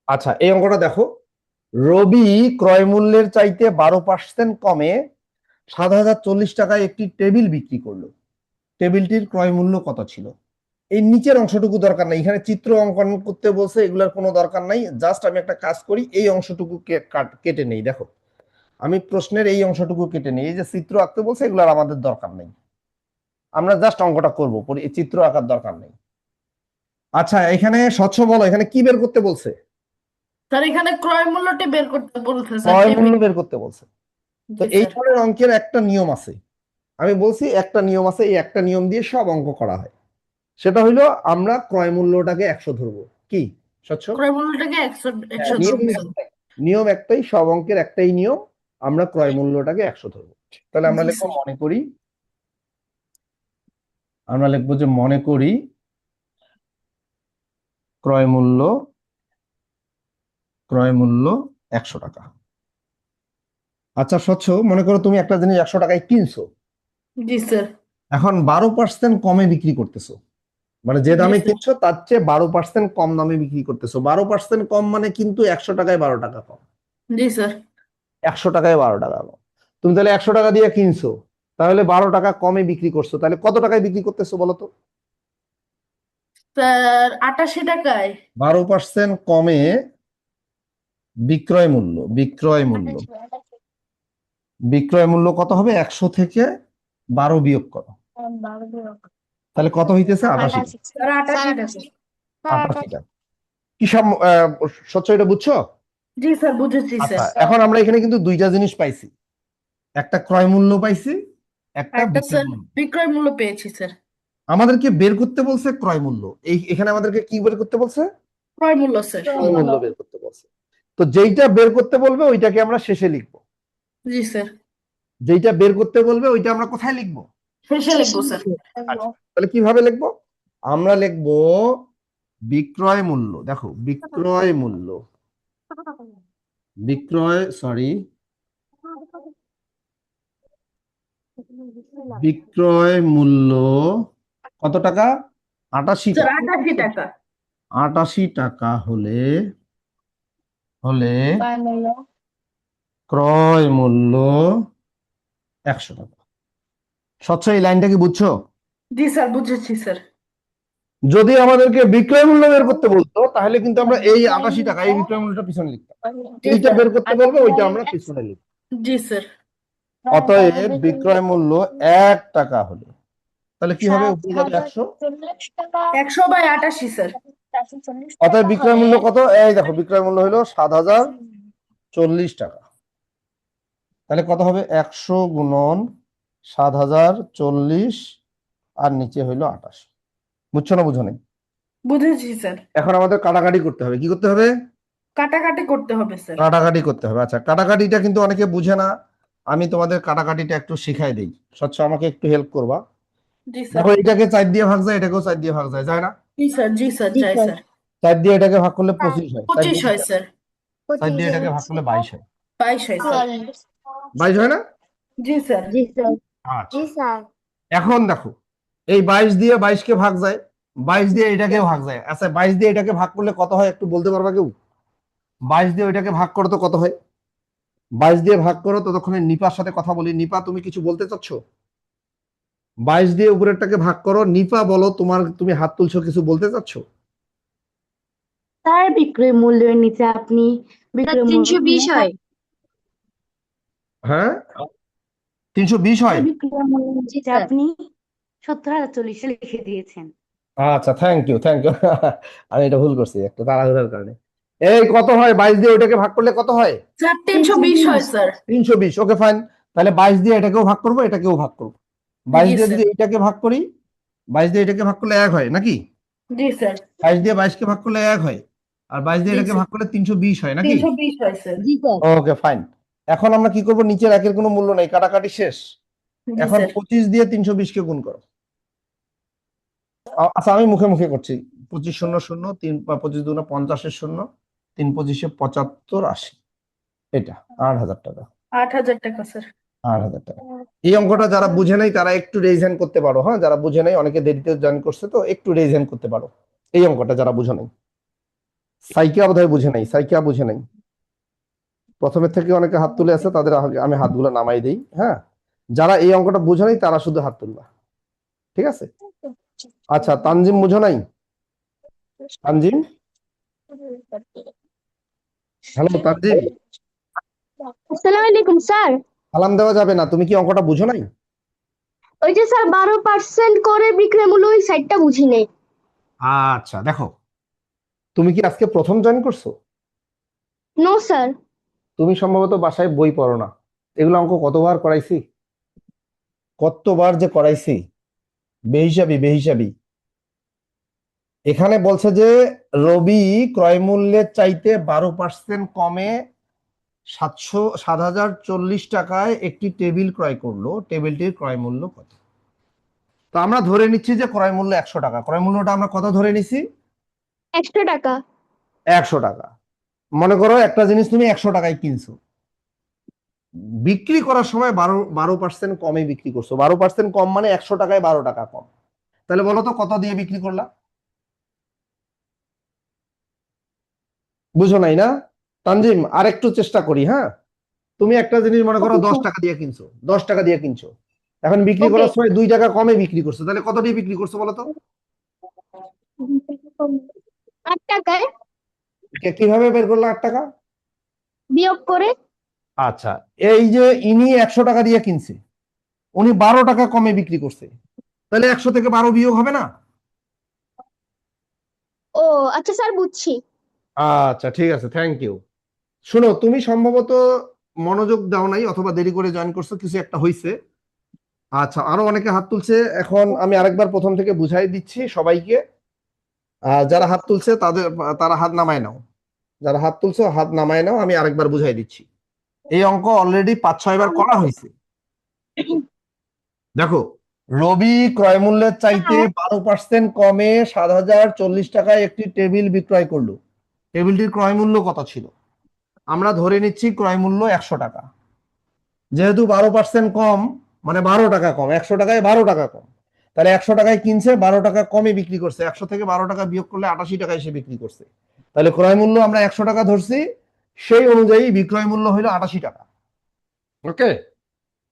আচ্ছা, এই অঙ্কটা দেখো। রবি ক্রয় মূল্যের চাইতে 12% কমে 7,040 টাকায় একটি টেবিল বিক্রি করলো। টেবিলটির ক্রয় মূল্য কত ছিল? এই নিচের অংশটুকু দরকার নাই, এখানে চিত্র অঙ্কন করতে বলছে, এগুলোর কোনো দরকার নাই। জাস্ট আমি একটা কাজ করি, এই অংশটুকু কেটে নেই। দেখো, আমি প্রশ্নের এই অংশটুকু কেটে নেই। এই যে চিত্র আঁকতে বলছে, এগুলোর আমাদের দরকার নেই, আমরা জাস্ট অঙ্কটা করবো, চিত্র আঁকার দরকার নেই। আচ্ছা, এখানে স্বচ্ছ বলো, এখানে কি বের করতে বলছে? স্যার এখানে ক্রয় মূল্যটি বের করতে বলছে স্যার, ক্রয় মূল্য টেবিল। বের করতে বলছে। তো জি এই স্যার। ধরনের অঙ্কের একটা নিয়ম আছে, আমি বলছি একটা নিয়ম আছে, এই একটা নিয়ম দিয়ে সব অঙ্ক করা হয়। সেটা হইলো আমরা ক্রয় মূল্যটাকে 100 ধরবো। কি স্বচ্ছ? ক্রয় মূল্যটাকে একশো হ্যাঁ, একশো নিয়ম ধরবো স্যার। একটাই, নিয়ম একটাই, সব অঙ্কের একটাই নিয়ম, আমরা ক্রয় মূল্যটাকে 100 ধরবো। তাহলে আমরা জি লিখবো স্যার। মনে করি, আমরা লিখবো যে মনে করি ক্রয় মূল্য, ক্রয় মূল্য 100 টাকা। আচ্ছা স্বচ্ছ, মনে করো তুমি একটা জিনিস 100 টাকায় কিনছো, জি স্যার। এখন 12% কমে বিক্রি করতেছো। মানে যে জি দামে স্যার। কিনছো তার চেয়ে 12% কম দামে বিক্রি করতেছো। 12% কম মানে কিন্তু 100 টাকায় 12 টাকা কম। জি স্যার। 100 টাকায় 12 টাকা কম। তুমি তাহলে 100 টাকা দিয়ে কিনছো, তাহলে 12 টাকা কমে বিক্রি করছো, তাহলে কত টাকায় বিক্রি করতেছো বলো তো? স্যার 88 টাকায়। 12% কমে বিক্রয় মূল্য, বিক্রয় মূল্য, বিক্রয় মূল্য কত হবে? 100 থেকে 12 বিয়োগ করো, তাহলে কত হইতেছে? 88 টাকা। স্যার 88 টাকা। 88 টাকা। কি সব স্বচ্ছ, এটা বুঝছো? জি স্যার, বুঝেছি আচ্ছা, স্যার। এখন আমরা এখানে কিন্তু দুইটা জিনিস পাইছি, একটা ক্রয় মূল্য পাইছি, একটা একটা বিক্রয় স্যার মূল্য। বিক্রয় মূল্য পেয়েছি স্যার। আমাদেরকে বের করতে বলছে ক্রয় মূল্য, এখানে আমাদেরকে কি বের করতে বলছে? ক্রয় মূল্য স্যার। ক্রয় মূল্য বের করতে বলছে। তো যেইটা বের করতে বলবে ওইটাকে আমরা শেষে লিখবো, জি স্যার। যেইটা বের করতে বলবে ওইটা আমরা কোথায় লিখবো? শেষে লিখবো স্যার। আচ্ছা, তাহলে কিভাবে লিখবো? আমরা লিখবো বিক্রয় মূল্য। দেখো, বিক্রয় মূল্য, বিক্রয় সরি বিক্রয় মূল্য কত টাকা? 88 স্যার টাকা। 88 টাকা। 88 টাকা হলে, হলে ক্রয় মূল্য 100 টাকা। স্বচ্ছ, এই লাইনটা কি বুঝছো? জি স্যার, বুঝেছি স্যার। যদি আমাদেরকে বিক্রয় মূল্য বের করতে বলতো, তাহলে কিন্তু আমরা এই 88 টাকা, এই বিক্রয় মূল্যটা পিছনে লিখতাম। জি এইটা স্যার। বের করতে বলবে, ওইটা আমরা পিছনে লিখতাম। জি স্যার। অতএব বিক্রয় মূল্য 1 টাকা হলে, তাহলে কি হবে? উপরে যাবে 100। 100/88 স্যার। অতএব বিক্রয় মূল্য কত? এই দেখো, বিক্রয় মূল্য হলো 7,040 টাকা। তাহলে কত হবে? 100 গুণন 7,040 আর নিচে হইলো 28। বুঝছো না বুঝো নাই? বুঝেছি স্যার। এখন আমাদের কাটাকাটি করতে হবে। কি করতে হবে? কাটাকাটি করতে হবে স্যার। কাটাকাটি করতে হবে। আচ্ছা, কাটাকাটিটা কিন্তু অনেকে বুঝে না, আমি তোমাদের কাটাকাটিটা একটু শিখাই দেই। স্বচ্ছ, আমাকে একটু হেল্প করবা। জি স্যার। দেখো, এটাকে 4 দিয়ে ভাগ যায়, এটাকেও 4 দিয়ে ভাগ যায়, যায় না? জি স্যার। জি স্যার, যাই স্যার। 4 দিয়ে এটাকে ভাগ করলে 25 হয়, 4 25 দিয়ে হয় স্যার। 4 দিয়ে এটাকে ভাগ করলে 22 হয়। 22 হয় স্যার। 22 হয় না? জি স্যার। আচ্ছা, এখন দেখো, এই 22 দিয়ে 22 কে ভাগ যায়, 22 দিয়ে এটাকেও ভাগ যায়। আচ্ছা, 22 দিয়ে এটাকে ভাগ করলে কত হয় একটু বলতে পারবা কেউ? 22 দিয়ে ওইটাকে ভাগ করো তো কত হয়? 22 দিয়ে ভাগ করো, ততক্ষণে নিপার সাথে কথা বলি। নিপা, তুমি কিছু বলতে চাচ্ছ? 22 দিয়ে উপরেরটাকে ভাগ করো। নিপা বলো, তুমি হাত তুলছো, কিছু বলতে চাচ্ছ? তার বিক্রয় মূল্যের নিচে আপনি বিক্রয় মূল্য 320 হয়। হ্যাঁ, 320 হয়। বিক্রয় মূল্যের জি নিচে স্যার। আপনি 70,040 লিখে দিয়েছেন। আচ্ছা, থ্যাংক ইউ, থ্যাংক ইউ। আমি এটা ভুল করছি একটা তাড়াহুড়ার কারণে। এই কত হয়? 22 দিয়ে ওইটাকে ভাগ করলে কত হয়? স্যার 320 হয় স্যার। 320। ওকে, ফাইন। তাহলে 22 দিয়ে এটাকেও ভাগ করবো, এটাকেও ভাগ করবো। 22 জি দিয়ে স্যার। যদি এটাকে ভাগ করি, 22 দিয়ে এটাকে ভাগ করলে 1 হয় নাকি? জি স্যার। 22 দিয়ে 22 কে ভাগ করলে 1 হয়, আর 22 দিয়ে জি এটাকে স্যার। ভাগ করলে 320 হয় নাকি? 320 হয় স্যার। জি স্যার। ওকে, ফাইন। এখন আমরা কি করব? নিচের একের কোনো মূল্য নেই, কাটাকাটি শেষ। জি এখন স্যার। 25 দিয়ে 320 কে গুণ করো। আচ্ছা, আমি মুখে মুখে করছি। 25 শূন্য শূন্য, 25 দুগুণে 50 শূন্য, 3 25 75 80, এটা 8,000 টাকা। 8000 টাকা স্যার। 8,000 টাকা। এই অঙ্কটা যারা বুঝে নাই তারা একটু রেজ হ্যান্ড করতে পারো। হ্যাঁ, যারা বুঝে নাই, অনেকে দেরিতে জয়েন করছে, তো একটু রেজ হ্যান্ড করতে পারো এই অঙ্কটা যারা বুঝে নাই। সাইকিয়া বোধহয় বুঝে নাই, সাইকিয়া বুঝে নাই। প্রথমের থেকে অনেকে হাত তুলে আছে, তাদের আগে আমি হাতগুলো নামাই দিই। হ্যাঁ, যারা এই অঙ্কটা বুঝে নাই তারা শুধু হাত তুলবা, ঠিক আছে? আচ্ছা, তানজিম বুঝো নাই? তানজিম, হ্যালো তানজিম। আসসালামু আলাইকুম স্যার। সালাম দেওয়া যাবে না, তুমি কি অঙ্কটা বুঝো নাই? ওই যে স্যার 12% করে বিক্রয় মূল্য ওই সাইডটা বুঝি নেই। আচ্ছা দেখো, তুমি কি আজকে প্রথম জয়েন করছো? No sir. তুমি সম্ভবত বাসায় বই পড়ো না। এগুলো অঙ্ক কতবার করাইছি, কতবার যে করাইছি, বেহিসাবি বেহিসাবি। এখানে বলছে যে রবি ক্রয় মূল্যের চাইতে 12% কমে 7,040 টাকায় একটি টেবিল ক্রয় করলো, টেবিলটির ক্রয় মূল্য কত? তো আমরা ধরে নিচ্ছি যে ক্রয় মূল্য 100 টাকা। ক্রয় মূল্যটা আমরা কত ধরে নিছি? 100 টাকা। 100 টাকা। মনে করো একটা জিনিস তুমি 100 টাকায় কিনছো, বিক্রি করার সময় 12% কমে বিক্রি করছো। 12% কম মানে 100 টাকায় 12 টাকা কম। তাহলে বলো তো কত দিয়ে বিক্রি করলা? বুঝো নাই না? তানজিম, আর একটু চেষ্টা করি। হ্যাঁ, তুমি একটা জিনিস মনে করো ওকে 10 স্যার। টাকা দিয়ে কিনছো, 10 টাকা দিয়ে কিনছো, এখন বিক্রি ওকে। করার সময় 2 টাকা কমে বিক্রি করছো, তাহলে কত দিয়ে বিক্রি করছো বলো তো? 8 টাকায় কিভাবে বের করলো 8 টাকা? বিয়োগ করে। আচ্ছা, এই যে ইনি 100 টাকা দিয়ে কিনছে, উনি 12 টাকা কমে বিক্রি করছে, তাহলে 100 থেকে 12 বিয়োগ হবে না? ও আচ্ছা স্যার, বুঝছি। আচ্ছা ঠিক আছে, থ্যাংক ইউ। শোনো, তুমি সম্ভবত মনোযোগ দাও নাই অথবা দেরি করে জয়েন করছো, কিছু একটা হয়েছে। আচ্ছা, আরো অনেকে হাত তুলছে, এখন আমি আরেকবার প্রথম থেকে বুঝাই দিচ্ছি সবাইকে। যারা হাত তুলছে তারা হাত নামায় নাও, যারা হাত তুলছো হাত নামায় নাও, আমি আরেকবার বুঝাই দিচ্ছি। এই অঙ্ক অলরেডি 5-6 বার করা হয়েছে। দেখো, রবি ক্রয় মূল্যের চাইতে স্যার 12% কমে 7,040 টাকায় একটি টেবিল বিক্রয় করলো। টেবিলটির ক্রয় মূল্য কত ছিল? আমরা ধরে নিচ্ছি ক্রয় মূল্য 100 টাকা। যেহেতু 12% কম মানে 12 টাকা কম, 100 টাকায় 12 টাকা কম, তাহলে 100 টাকায় কিনছে, 12 টাকা কমে বিক্রি করছে। 100 থেকে 12 টাকা বিয়োগ করলে 88 টাকায় সে বিক্রি করছে। তাহলে ক্রয় মূল্য আমরা 100 টাকা ধরছি, সেই অনুযায়ী বিক্রয় মূল্য হলো 88 টাকা। ওকে,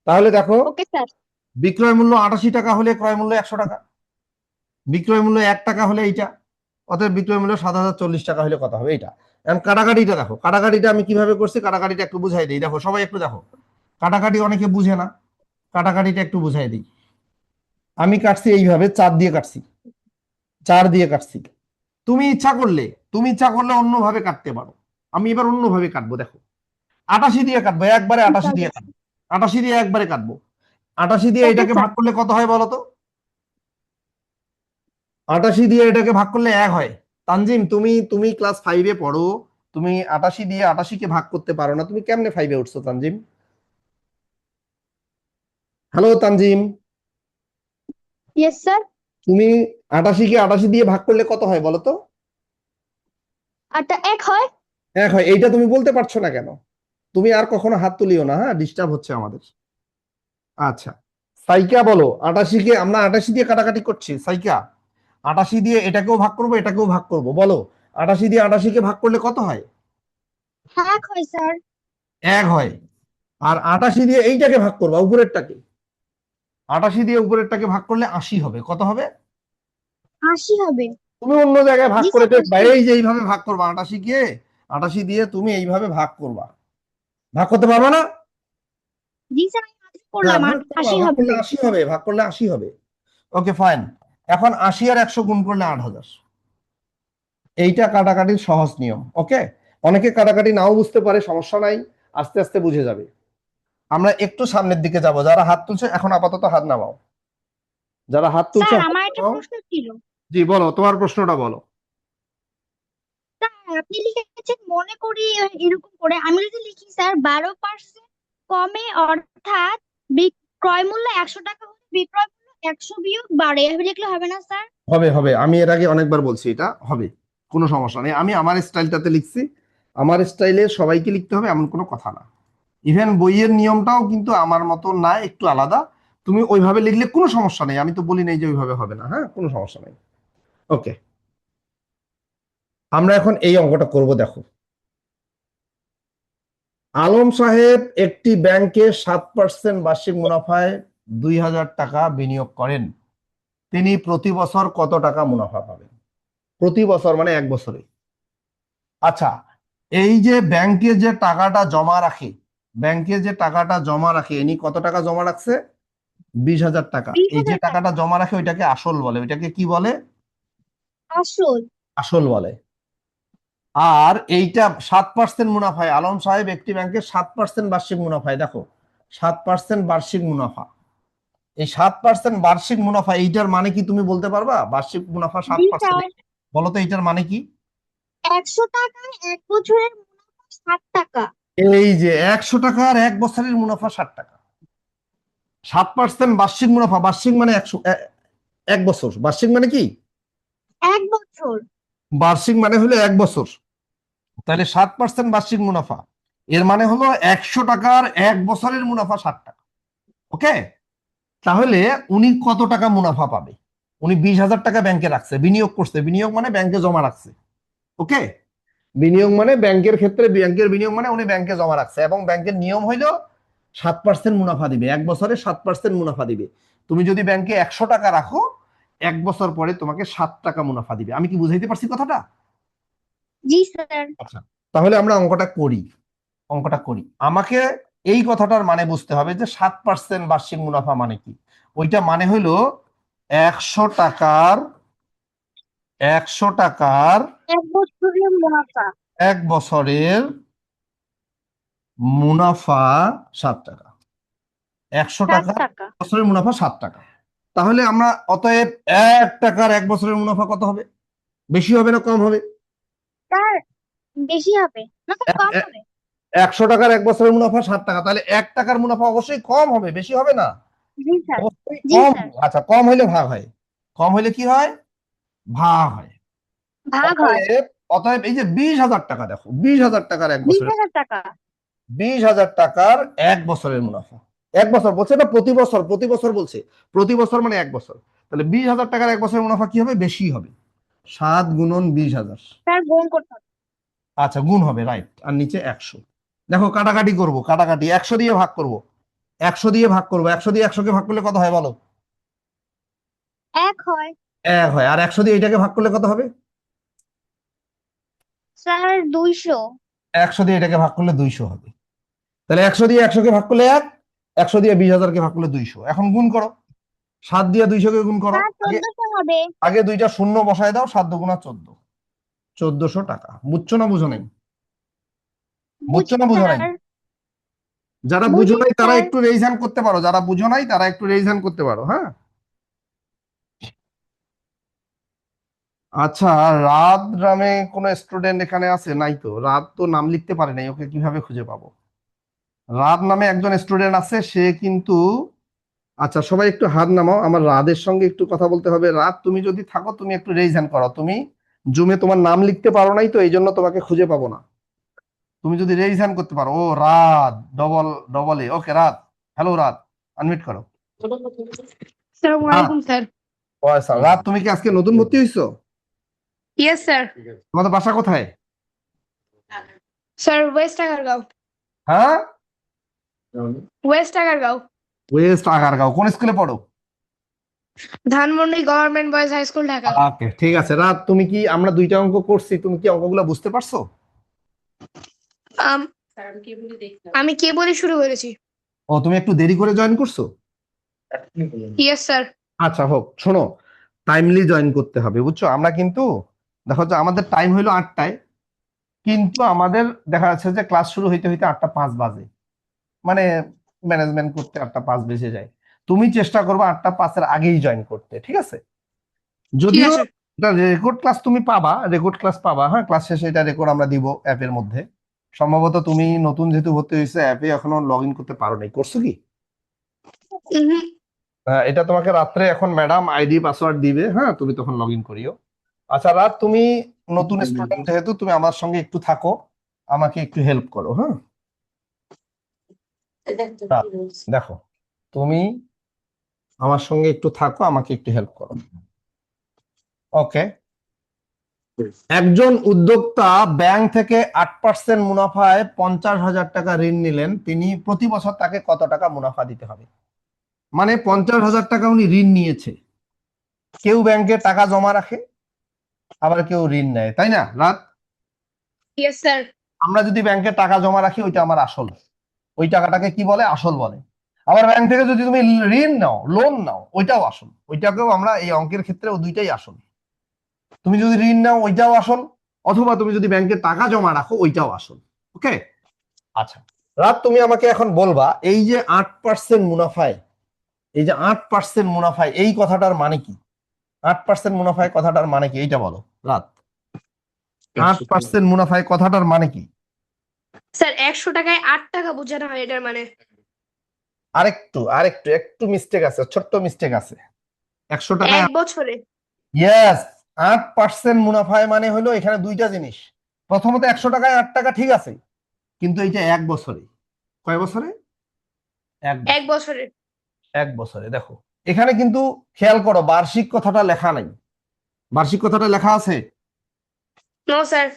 তাহলে দেখো, ওকে স্যার। বিক্রয় মূল্য 88 টাকা হলে ক্রয় মূল্য 100 টাকা, বিক্রয় মূল্য 1 টাকা হলে এইটা, অতএব বিক্রয় মূল্য 7,040 টাকা হলে কত হবে এইটা। এখন কাটাকাটিটা দেখো, কাটাকাটিটা আমি কিভাবে করছি, কাটাকাটিটা একটু বুঝাই দিই। দেখো সবাই একটু দেখো, কাটাকাটি অনেকে বুঝে না, কাটাকাটিটা একটু বুঝাই দিই। আমি কাটছি এইভাবে, 4 দিয়ে কাটছি, 4 দিয়ে কাটছি। তুমি ইচ্ছা করলে, তুমি ইচ্ছা করলে অন্যভাবে কাটতে পারো। আমি এবার অন্যভাবে কাটবো। দেখো, 88 দিয়ে কাটবো, একবারে 88 দিয়ে কাটবো, 88 দিয়ে একবারে কাটবো। 88 দিয়ে ওকে এটাকে স্যার। ভাগ করলে কত হয় বলো তো? 88 দিয়ে এটাকে ভাগ করলে 1 হয়। তানজিম, তুমি তুমি ক্লাস 5-এ পড়ো, তুমি 88 দিয়ে 88 কে ভাগ করতে পারো না, তুমি কেমনে 5-এ উঠছো Tanzim? Hello Tanzim, yes sir. তুমি 88 কে 88 দিয়ে ভাগ করলে কত হয় বলো তো? 8টা 1 হয়। 1 হয়। এইটা তুমি বলতে পারছো না কেন? তুমি আর কখনো হাত তুলিও না, হ্যাঁ, ডিস্টার্ব হচ্ছে আমাদের। আচ্ছা, সাইকা বলো, 88 কে আমরা 88 দিয়ে কাটাকাটি করছি, সাইকা 88 দিয়ে এটাকেও ভাগ করবো, এটাকেও ভাগ করবো, বলো 88 দিয়ে 88 কে ভাগ করলে কত হয়? 1 হয় স্যার। 1 হয়। আর 88 দিয়ে এইটাকে ভাগ করবা, উপরেরটাকে, 88 দিয়ে উপরেরটাকে ভাগ করলে 80 হবে। কত হবে? 80 হবে। তুমি অন্য জায়গায় ভাগ জি করে স্যার, দেখবা, বুঝছি। এই যে এইভাবে ভাগ করবা, 88 কে 88 দিয়ে তুমি এইভাবে ভাগ করবা, ভাগ করতে পারবা না? জি স্যার, আমি আজকে হ্যাঁ, করলাম ভাগ করবা, 80 ভাগ করলে হবে। 80 হবে, ভাগ করলে 80 হবে। Okay fine. এখন 80 আর 100 গুণ করলে 8,000। এইটা কাটাকাটির সহজ নিয়ম। ওকে, অনেকে কাটাকাটি নাও বুঝতে পারে, সমস্যা নাই, আস্তে আস্তে বুঝে যাবে। আমরা একটু সামনের দিকে যাব, যারা হাত তুলছে এখন আপাতত হাত নামাও, যারা হাত তুলছে স্যার হাত আমার একটা নামাও। প্রশ্ন ছিল। জি বলো, তোমার প্রশ্নটা বলো। স্যার আপনি লিখেছেন মনে করি এরকম করে, আমি যদি লিখি স্যার 12% কমে, অর্থাৎ বিক্রয় মূল্য 100 টাকা হলে বিক্রয় মূল্য 100 বিয়োগ 12, এভাবে লিখলে হবে না স্যার? হবে হবে, আমি এর আগে অনেকবার বলছি, এটা হবে, কোনো সমস্যা নেই। আমি আমার স্টাইলটাতে লিখছি, আমার স্টাইলে সবাইকে লিখতে হবে এমন কোনো কথা না। ইভেন বইয়ের নিয়মটাও কিন্তু আমার মতো না, একটু আলাদা। তুমি ওইভাবে লিখলে কোনো সমস্যা নেই, আমি তো বলি নাই যে ওইভাবে হবে না, হ্যাঁ, কোনো সমস্যা নেই। ওকে, আমরা এখন এই অঙ্কটা করব, দেখো। আলম সাহেব একটি ব্যাংকে 7% বার্ষিক মুনাফায় 2000 টাকা বিনিয়োগ করেন। তিনি প্রতি বছর কত টাকা মুনাফা পাবেন? প্রতি বছর মানে 1 বছরে। আচ্ছা, এই যে ব্যাংকে যে টাকাটা জমা রাখে, ব্যাংকে যে টাকাটা জমা রাখে, ইনি কত টাকা জমা রাখছে? 20,000 টাকা। এই যে 20,000 টাকা টাকাটা জমা রাখে ওইটাকে আসল বলে। ওইটাকে কি বলে? আসল। আসল বলে। আর এইটা 7% মুনাফায়, আলম সাহেব একটি ব্যাংকে 7% বার্ষিক মুনাফায়, দেখো 7% বার্ষিক মুনাফা। এই 7% বার্ষিক মুনাফা, এইটার মানে কি তুমি বলতে পারবা? বার্ষিক মুনাফা জি 7%, স্যার, বলো তো এইটার মানে কি? 100 টাকায় 1 বছরের মুনাফা 60 টাকা। এই যে 100 টাকার 1 বছরের মুনাফা 60 টাকা। 7% বার্ষিক মুনাফা, বার্ষিক মানে 1 বছর, বার্ষিক মানে কি? 1 বছর। বার্ষিক মানে হলো 1 বছর। তাহলে 7% বার্ষিক মুনাফা, এর মানে হলো 100 টাকার 1 বছরের মুনাফা 60 টাকা। ওকে, তাহলে উনি কত টাকা মুনাফা পাবে? উনি 20,000 টাকা ব্যাংকে রাখছে, বিনিয়োগ করছে। বিনিয়োগ মানে ব্যাংকে জমা রাখছে। ওকে, বিনিয়োগ মানে ব্যাংকের ক্ষেত্রে, ব্যাংকের বিনিয়োগ মানে উনি ব্যাংকে জমা রাখছে, এবং ব্যাংকের নিয়ম হইলো 7% মুনাফা দিবে, 1 বছরে 7% মুনাফা দিবে। তুমি যদি ব্যাংকে 100 টাকা রাখো, 1 বছর পরে তোমাকে 7 টাকা মুনাফা দিবে। আমি কি বুঝাইতে পারছি কথাটা? জি স্যার। আচ্ছা, তাহলে আমরা অঙ্কটা করি। অঙ্কটা করি, আমাকে এই কথাটার মানে বুঝতে হবে যে 7% বার্ষিক মুনাফা মানে কি। ওইটা মানে হইলো 100 টাকার 100 টাকার 1 বছরের মুনাফা 1 বছরের মুনাফা 7 টাকা। 100 60 টাকা টাকা। বছরের মুনাফা 7 টাকা। তাহলে আমরা অতএব 1 টাকার 1 বছরের মুনাফা কত হবে? বেশি হবে না কম হবে? স্যার বেশি হবে না স্যার, কম হবে? 100 টাকার 1 বছরের মুনাফা 7 টাকা, তাহলে 1 টাকার মুনাফা অবশ্যই কম হবে, বেশি হবে না? জি স্যার। অবশ্যই জি কম স্যার, হবে। আচ্ছা, কম হইলে ভাগ হয়। কম হইলে কি হয়? ভাগ হয়। ভাগ হয়। অতএব অতএব এই যে 20,000 টাকা, দেখো 20,000 টাকার 1 বছরের, 20,000 টাকা। 20,000 টাকার 1 বছরের মুনাফা। 1 বছর বলছে না, প্রতি বছর, প্রতি বছর বলছে। প্রতি বছর মানে 1 বছর। তাহলে 20,000 টাকার 1 বছরের মুনাফা কি হবে? বেশি হবে। 7 গুণন 20,000। স্যার গুণ করতে হবে। আচ্ছা, গুণ হবে, রাইট। আর নিচে 100। দেখো কাটাকাটি করব, কাটাকাটি 100 দিয়ে ভাগ করব। 100 দিয়ে ভাগ করব, 100 দিয়ে 100 কে ভাগ করলে কত হয় বলো? 1 হয়। 1 হয়। আর 100 দিয়ে এটাকে ভাগ করলে কত হবে? স্যার 200। 100 দিয়ে এটাকে ভাগ করলে 200 হবে। তাহলে 100 দিয়ে 100 কে ভাগ করলে 1, 100 দিয়ে 20,000 কে ভাগ করলে 200। এখন গুণ করো, 7 দিয়ে 200 কে গুণ করো। স্যার 1400 হবে। আগে দুইটা শূন্য বসায় দাও, 7 দুগুণা 14, 1400 টাকা। বুঝছো না বুঝো নাই? বুঝছো বুঝছি না বুঝো নাই? স্যার। যারা বুঝো বুঝেছি নাই তারা স্যার। একটু রেইজ হ্যান্ড করতে পারো, যারা বুঝো নাই তারা একটু রেইজ হ্যান্ড করতে পারো, হ্যাঁ। আচ্ছা, রাত নামে কোন স্টুডেন্ট এখানে আছে? নাই তো, রাত তো নাম লিখতে পারে নাই, ওকে কিভাবে খুঁজে পাবো? রাত নামে একজন স্টুডেন্ট আছে, সে কিন্তু, আচ্ছা সবাই একটু হাত নামাও, আমার রাদের সঙ্গে একটু কথা বলতে হবে। রাত, তুমি যদি থাকো তুমি একটু রেইজ হ্যান্ড করো। তুমি জুমে তোমার নাম লিখতে পারো নাই তো, এই জন্য তোমাকে খুঁজে পাবো না। তুমি যদি রেইজ হ্যান্ড করতে পারো। ও রাত, ডবল ডবল এ, ওকে রাত। হ্যালো রাত, আনমিউট করো। আসসালামু হ্যাঁ, আলাইকুম স্যার। রাত, তুমি কি আজকে নতুন ভর্তি হইছো? Yes sir. তোমাদের বাসা কোথায়? Sir west Agargaon. হ্যাঁ, ওয়েস্ট আগারগাঁও। ওয়েস্ট আগারগাঁও। কোন স্কুলে পড়ো? Dhanmondi government boys high school Dhaka. Okay, ঠিক আছে। রাত, তুমি কি, আমরা দুইটা অঙ্ক করছি, তুমি কি অঙ্কগুলো বুঝতে পারছো? আম, আমি কে বলে শুরু করেছি। ও, তুমি একটু দেরি করে জয়েন করছো? Yes sir. আচ্ছা হোক, শোনো, টাইমলি জয়েন করতে হবে, বুঝছো? আমরা কিন্তু, দেখো যে আমাদের টাইম হইলো 8টায়, কিন্তু আমাদের দেখা যাচ্ছে যে ক্লাস শুরু হইতে হইতে 8:05 বাজে। মানে ম্যানেজমেন্ট করতে 8:05 বেজে যায়। তুমি চেষ্টা করবে 8:05-এর আগেই জয়েন করতে, ঠিক আছে? ঠিক যদিও আছে। এটা রেকর্ড ক্লাস তুমি পাবা, রেকর্ড ক্লাস পাবা, হ্যাঁ, ক্লাস শেষে এটা রেকর্ড আমরা দিব অ্যাপের মধ্যে। সম্ভবত তুমি নতুন যেহেতু ভর্তি হয়েছে, অ্যাপে এখনো লগ ইন করতে পারো নাই, করছো কি? হুম। এটা তোমাকে রাত্রে এখন ম্যাডাম আইডি পাসওয়ার্ড দিবে, হ্যাঁ, তুমি তখন লগ ইন করিও। আচ্ছা রাত, তুমি নতুন স্টুডেন্ট যেহেতু, তুমি আমার সঙ্গে একটু থাকো, আমাকে একটু হেল্প করো, হ্যাঁ। রাত, দেখো, তুমি আমার সঙ্গে একটু থাকো, আমাকে একটু হেল্প করো। ওকে, একজন উদ্যোক্তা ব্যাংক থেকে 8% মুনাফায় 50,000 টাকা ঋণ নিলেন, তিনি প্রতি বছর তাকে কত টাকা মুনাফা দিতে হবে? মানে 50,000 টাকা উনি ঋণ নিয়েছে। কেউ ব্যাংকে টাকা জমা রাখে, আবার কেউ ঋণ নেয়, তাই না রাত? Yes, sir. আমরা যদি ব্যাংকে টাকা জমা রাখি ওইটা আমার আসল, ওই টাকাটাকে কি বলে? আসল বলে। আবার ব্যাংক থেকে যদি তুমি ঋণ নাও, লোন নাও, ওইটাও আসল। ওইটাকেও আমরা এই অঙ্কের ক্ষেত্রে দুইটাই আসল। তুমি যদি ঋণ নাও ওইটাও আসল, অথবা তুমি যদি ব্যাংকে টাকা জমা রাখো ওইটাও আসল। ওকে, আচ্ছা রাত, তুমি আমাকে এখন বলবা এই যে 8% মুনাফায়, এই যে 8% মুনাফায় এই কথাটার মানে কি? 8% মুনাফায় কথাটার মানে কি এইটা বলো রাত। 8% মুনাফায় কথাটার মানে কি? স্যার 100 টাকায় 8 টাকা বোঝানো হয় এটার মানে। আরেকটু আরেকটু একটু মিস্টেক আছে, ছোট্ট মিস্টেক আছে। 100 টাকায়, এক বছরে। ইয়েস, 8% মুনাফায় মানে হলো এখানে দুইটা জিনিস। প্রথমত 100 টাকায় 8 টাকা ঠিক আছে, কিন্তু এইটা 1 বছরে। কয় বছরে? এক এক বছর। বছরে। 1 বছরে। দেখো এখানে কিন্তু খেয়াল করো, বার্ষিক কথাটা লেখা নাই। বার্ষিক কথাটা লেখা আছে? No sir.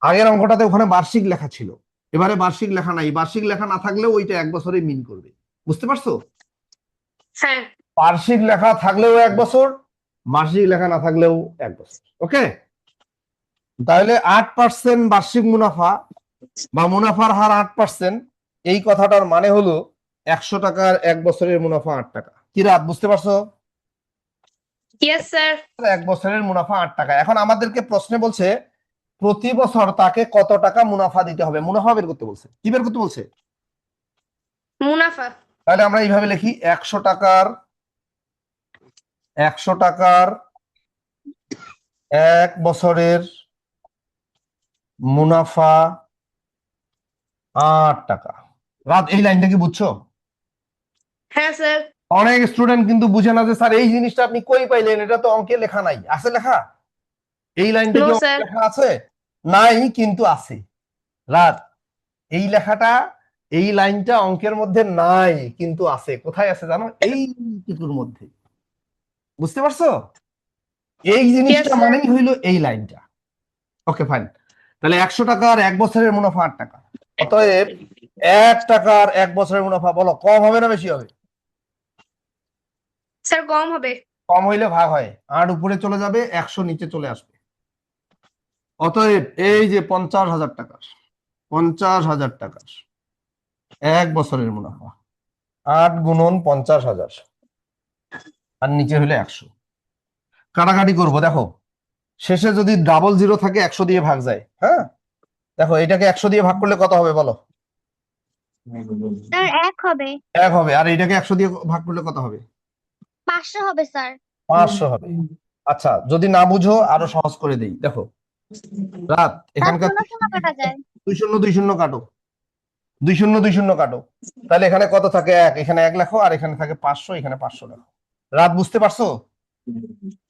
আগের অঙ্কটাতে ওখানে বার্ষিক লেখা ছিল, এবারে বার্ষিক লেখা নাই। বার্ষিক লেখা না থাকলেও ওইটা 1 বছরে মিন করবে, বুঝতে পারছো? হ্যাঁ। বার্ষিক লেখা থাকলেও 1 বছর, মাসিক লেখা না থাকলেও 1 বছর। ওকে, তাহলে 8% বার্ষিক মুনাফা বা মুনাফার হার 8%, এই কথাটার মানে হলো 100 টাকার 1 বছরের মুনাফা 8 টাকা। কি রাত, বুঝতে পারছো? Yes sir. 1 বছরের মুনাফা 8 টাকা। এখন আমাদেরকে প্রশ্নে বলছে প্রতি বছর তাকে কত টাকা মুনাফা দিতে হবে। মুনাফা বের করতে বলছে। কি বের করতে বলছে? মুনাফা। তাহলে আমরা এইভাবে লিখি, 100 টাকার 1 বছরের মুনাফা 8 টাকা। রাত, এই লাইনটা কি বুঝছো? হ্যাঁ স্যার। অনেক স্টুডেন্ট কিন্তু বুঝে না যে স্যার এই জিনিসটা আপনি কই পাইলেন, এটা তো অঙ্কে লেখা নাই। আছে লেখা? এই লাইনটা নো কি অঙ্কে স্যার। লেখা আছে? নাই, কিন্তু আছে। রাত, এই লেখাটা, এই লাইনটা অঙ্কের মধ্যে নাই, কিন্তু আছে। কোথায় আছে জানো? এইটুকুর মধ্যে। বুঝতে পারছো? এই ইয়েস জিনিসটা স্যার। মানেই হইলো এই লাইনটা। Okay fine. তাহলে 100 টাকার 1 বছরের মুনাফা 8 টাকা। অতএব 1 টাকার 1 বছরের মুনাফা বলো কম হবে না বেশি হবে? স্যার কম হবে। কম হইলে ভাগ হয়, 8 উপরে চলে যাবে, 100 নিচে চলে আসবে। অতএব এই যে 50,000 টাকা, 50,000 টাকা 1 বছরের মুনাফা, 8 গুণন 50,000, আর নিচে হলে 100। কাটাকাটি করবো, দেখো শেষে যদি ডাবল জিরো থাকে 100 দিয়ে ভাগ যায়। হ্যাঁ, দেখো এটাকে 100 দিয়ে ভাগ করলে কত হবে বলো? স্যার 1 হবে। 1 হবে। আর এটাকে 100 দিয়ে ভাগ করলে কত হবে? 500 হবে স্যার। 500 হবে। আচ্ছা, যদি না বুঝো আরো সহজ করে দেই, দেখো রাত, তার এখানকার 0 কাটা যায়। 2 শূন্য কাটো, 2 শূন্য কাটো, তাহলে এখানে কত থাকে? 1, এখানে 1 লেখো, আর এখানে থাকে 500, এখানে 500 লেখো। রাত, বুঝতে পারছো?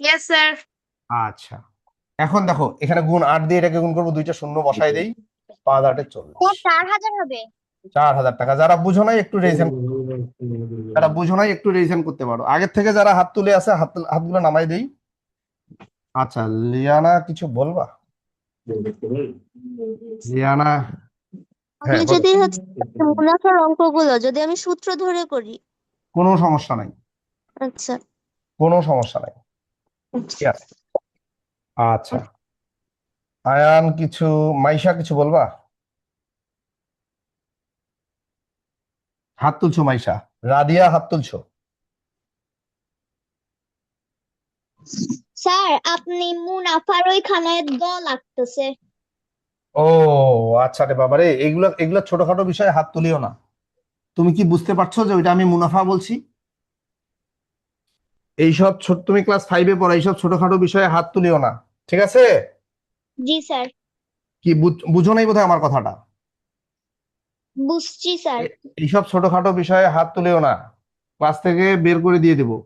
Yes sir. আচ্ছা, এখন দেখো এখানে গুণ 8 দিয়ে এটাকে গুণ করবো, 2টা শূন্য বসাই দেই, 5 8 40, 4000 হবে। 4,000 টাকা। যারা বুঝো নাই একটু রেভিশন, যারা বুঝো নাই একটু রেভিশন করতে পারো। আগের থেকে যারা হাত তুলে আছে হাতগুলো নামাই দেই। আচ্ছা, লিয়ানা কিছু বলবা? লিয়ানা, আমি হ্যাঁ বলো। যদি হচ্ছে মুনাফার অঙ্কগুলো যদি আমি সূত্র ধরে করি। কোনো সমস্যা নাই, আচ্ছা। কোনো সমস্যা নাই, ঠিক আছে। আচ্ছা, আয়ান কিছু, মাইশা কিছু বলবা? হাত তুলছো মাইশা, রাদিয়া হাত তুলছো। স্যার আপনি মুনাফার ওইখানে দ লাগতেছে। ও আচ্ছা রে বাবারে, এগুলো এগুলো ছোটখাটো বিষয়ে হাত তুলিও না। তুমি কি বুঝতে পারছো যে ওইটা আমি মুনাফা বলছি? এইসব ছোট, তুমি ক্লাস 5-এ পড়ো, এইসব ছোটখাটো বিষয়ে হাত তুলিও না, ঠিক আছে? জি স্যার। কি বুঝো নাই বোধহয় আমার কথাটা? বুঝছি স্যার। এইসব ছোটখাটো বিষয়ে হাত তুলিও না, ক্লাস থেকে বের করে দিয়ে দেবো।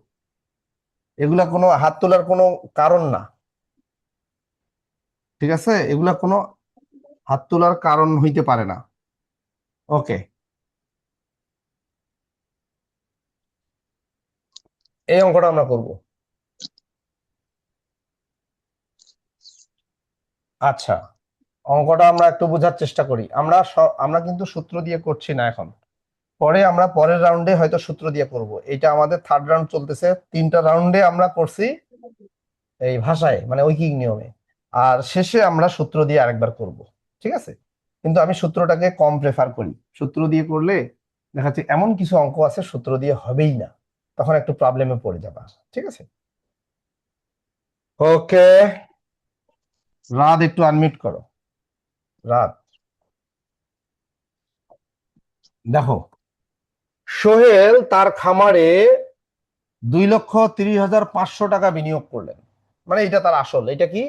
এগুলা কোনো হাত তোলার কোনো কারণ না, ঠিক আছে? এগুলা কোনো হাত তোলার কারণ হইতে পারে না। ওকে, এই অঙ্কটা আমরা করব। আচ্ছা, অঙ্কটা আমরা একটু বোঝার চেষ্টা করি। আমরা কিন্তু সূত্র দিয়ে করছি না এখন, পরে আমরা পরের রাউন্ডে হয়তো সূত্র দিয়ে করব। এটা আমাদের থার্ড রাউন্ড চলতেছে, 3টা রাউন্ডে আমরা করছি এই ভাষায় মানে ঐকিক নিয়মে, আর শেষে আমরা সূত্র দিয়ে আরেকবার করব, ঠিক আছে? কিন্তু আমি সূত্রটাকে কম প্রেফার করি। সূত্র দিয়ে করলে দেখা যাচ্ছে এমন কিছু অঙ্ক আছে সূত্র দিয়ে হবেই না, তখন একটু প্রবলেমে পড়ে যাবা, ঠিক আছে? ওকে, রাত একটু আনমিউট করো। রাত, দেখো, সোহেল তার খামারে 2,30,500 টাকা বিনিয়োগ করলেন, মানে এটা তার আসল। এটা কি?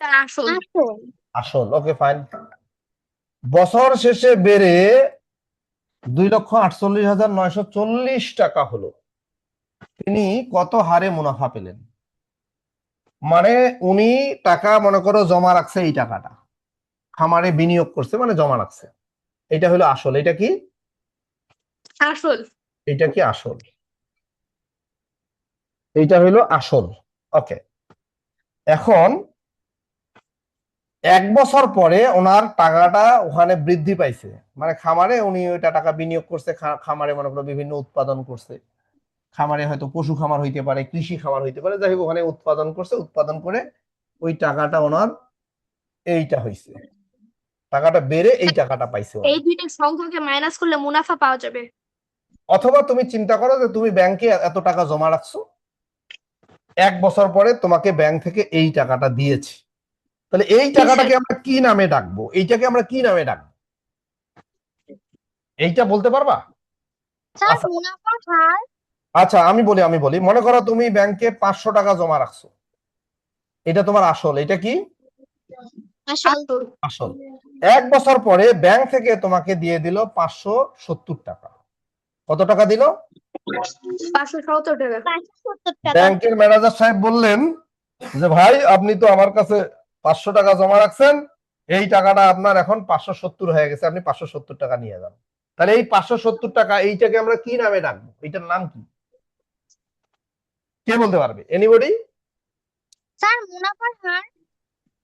তার আসল। আসল আসল। ওকে, ফাইন। বছর শেষে বেড়ে 2,48,940 টাকা হলো। তিনি কত হারে মুনাফা পেলেন? মানে উনি টাকা মনে করো জমা রাখছে, এই টাকাটা খামারে বিনিয়োগ করছে মানে জমা রাখছে, এটা হলো আসল। এটা কি? আসল। এটা কি আসল? এইটা হলো আসল। ওকে, এখন 1 বছর পরে ওনার টাকাটা ওখানে বৃদ্ধি পাইছে, মানে খামারে উনি ওইটা টাকা বিনিয়োগ করছে, খামারে মনে করো বিভিন্ন উৎপাদন করছে। খামারে হয়তো পশু খামার হইতে পারে, কৃষি খামার হইতে পারে, যাই হোক ওখানে উৎপাদন করছে, উৎপাদন করে ওই টাকাটা ওনার এইটা হইছে, টাকাটা বেড়ে এই টাকাটা পাইছে উনি। এই দুইটা সংখ্যাকে মাইনাস করলে মুনাফা পাওয়া যাবে। অথবা তুমি চিন্তা করো যে তুমি ব্যাংকে এত টাকা জমা রাখছো, 1 বছর পরে তোমাকে ব্যাংক থেকে এই টাকাটা দিয়েছে, তাহলে এই টাকাটাকে আমরা কি নামে ডাকবো? এইটাকে আমরা কি নামে ডাকবো? এইটা বলতে পারবা? স্যার আচ্ছা, মুনাফার হার আচ্ছা, আমি বলি, মনে করো তুমি ব্যাংকে 500 টাকা জমা রাখছো, এটা তোমার আসল। এটা কি? আসল আসল। আসল। 1 বছর পরে ব্যাংক থেকে তোমাকে দিয়ে দিল 570 টাকা। কত টাকা দিল? 570 টাকা। 570 টাকা ব্যাংকের ম্যানেজার সাহেব বললেন যে ভাই, আপনি তো আমার কাছে 500 টাকা জমা রাখছেন, এই টাকাটা আপনার এখন 570 হয়ে গেছে, আপনি 570 টাকা নিয়ে যান। তাহলে এই 570 টাকা, এইটাকে আমরা কি নামে ডাকবো? এটার নাম কি? কে বলতে পারবে? এনিবডি? স্যার মুনাফার হার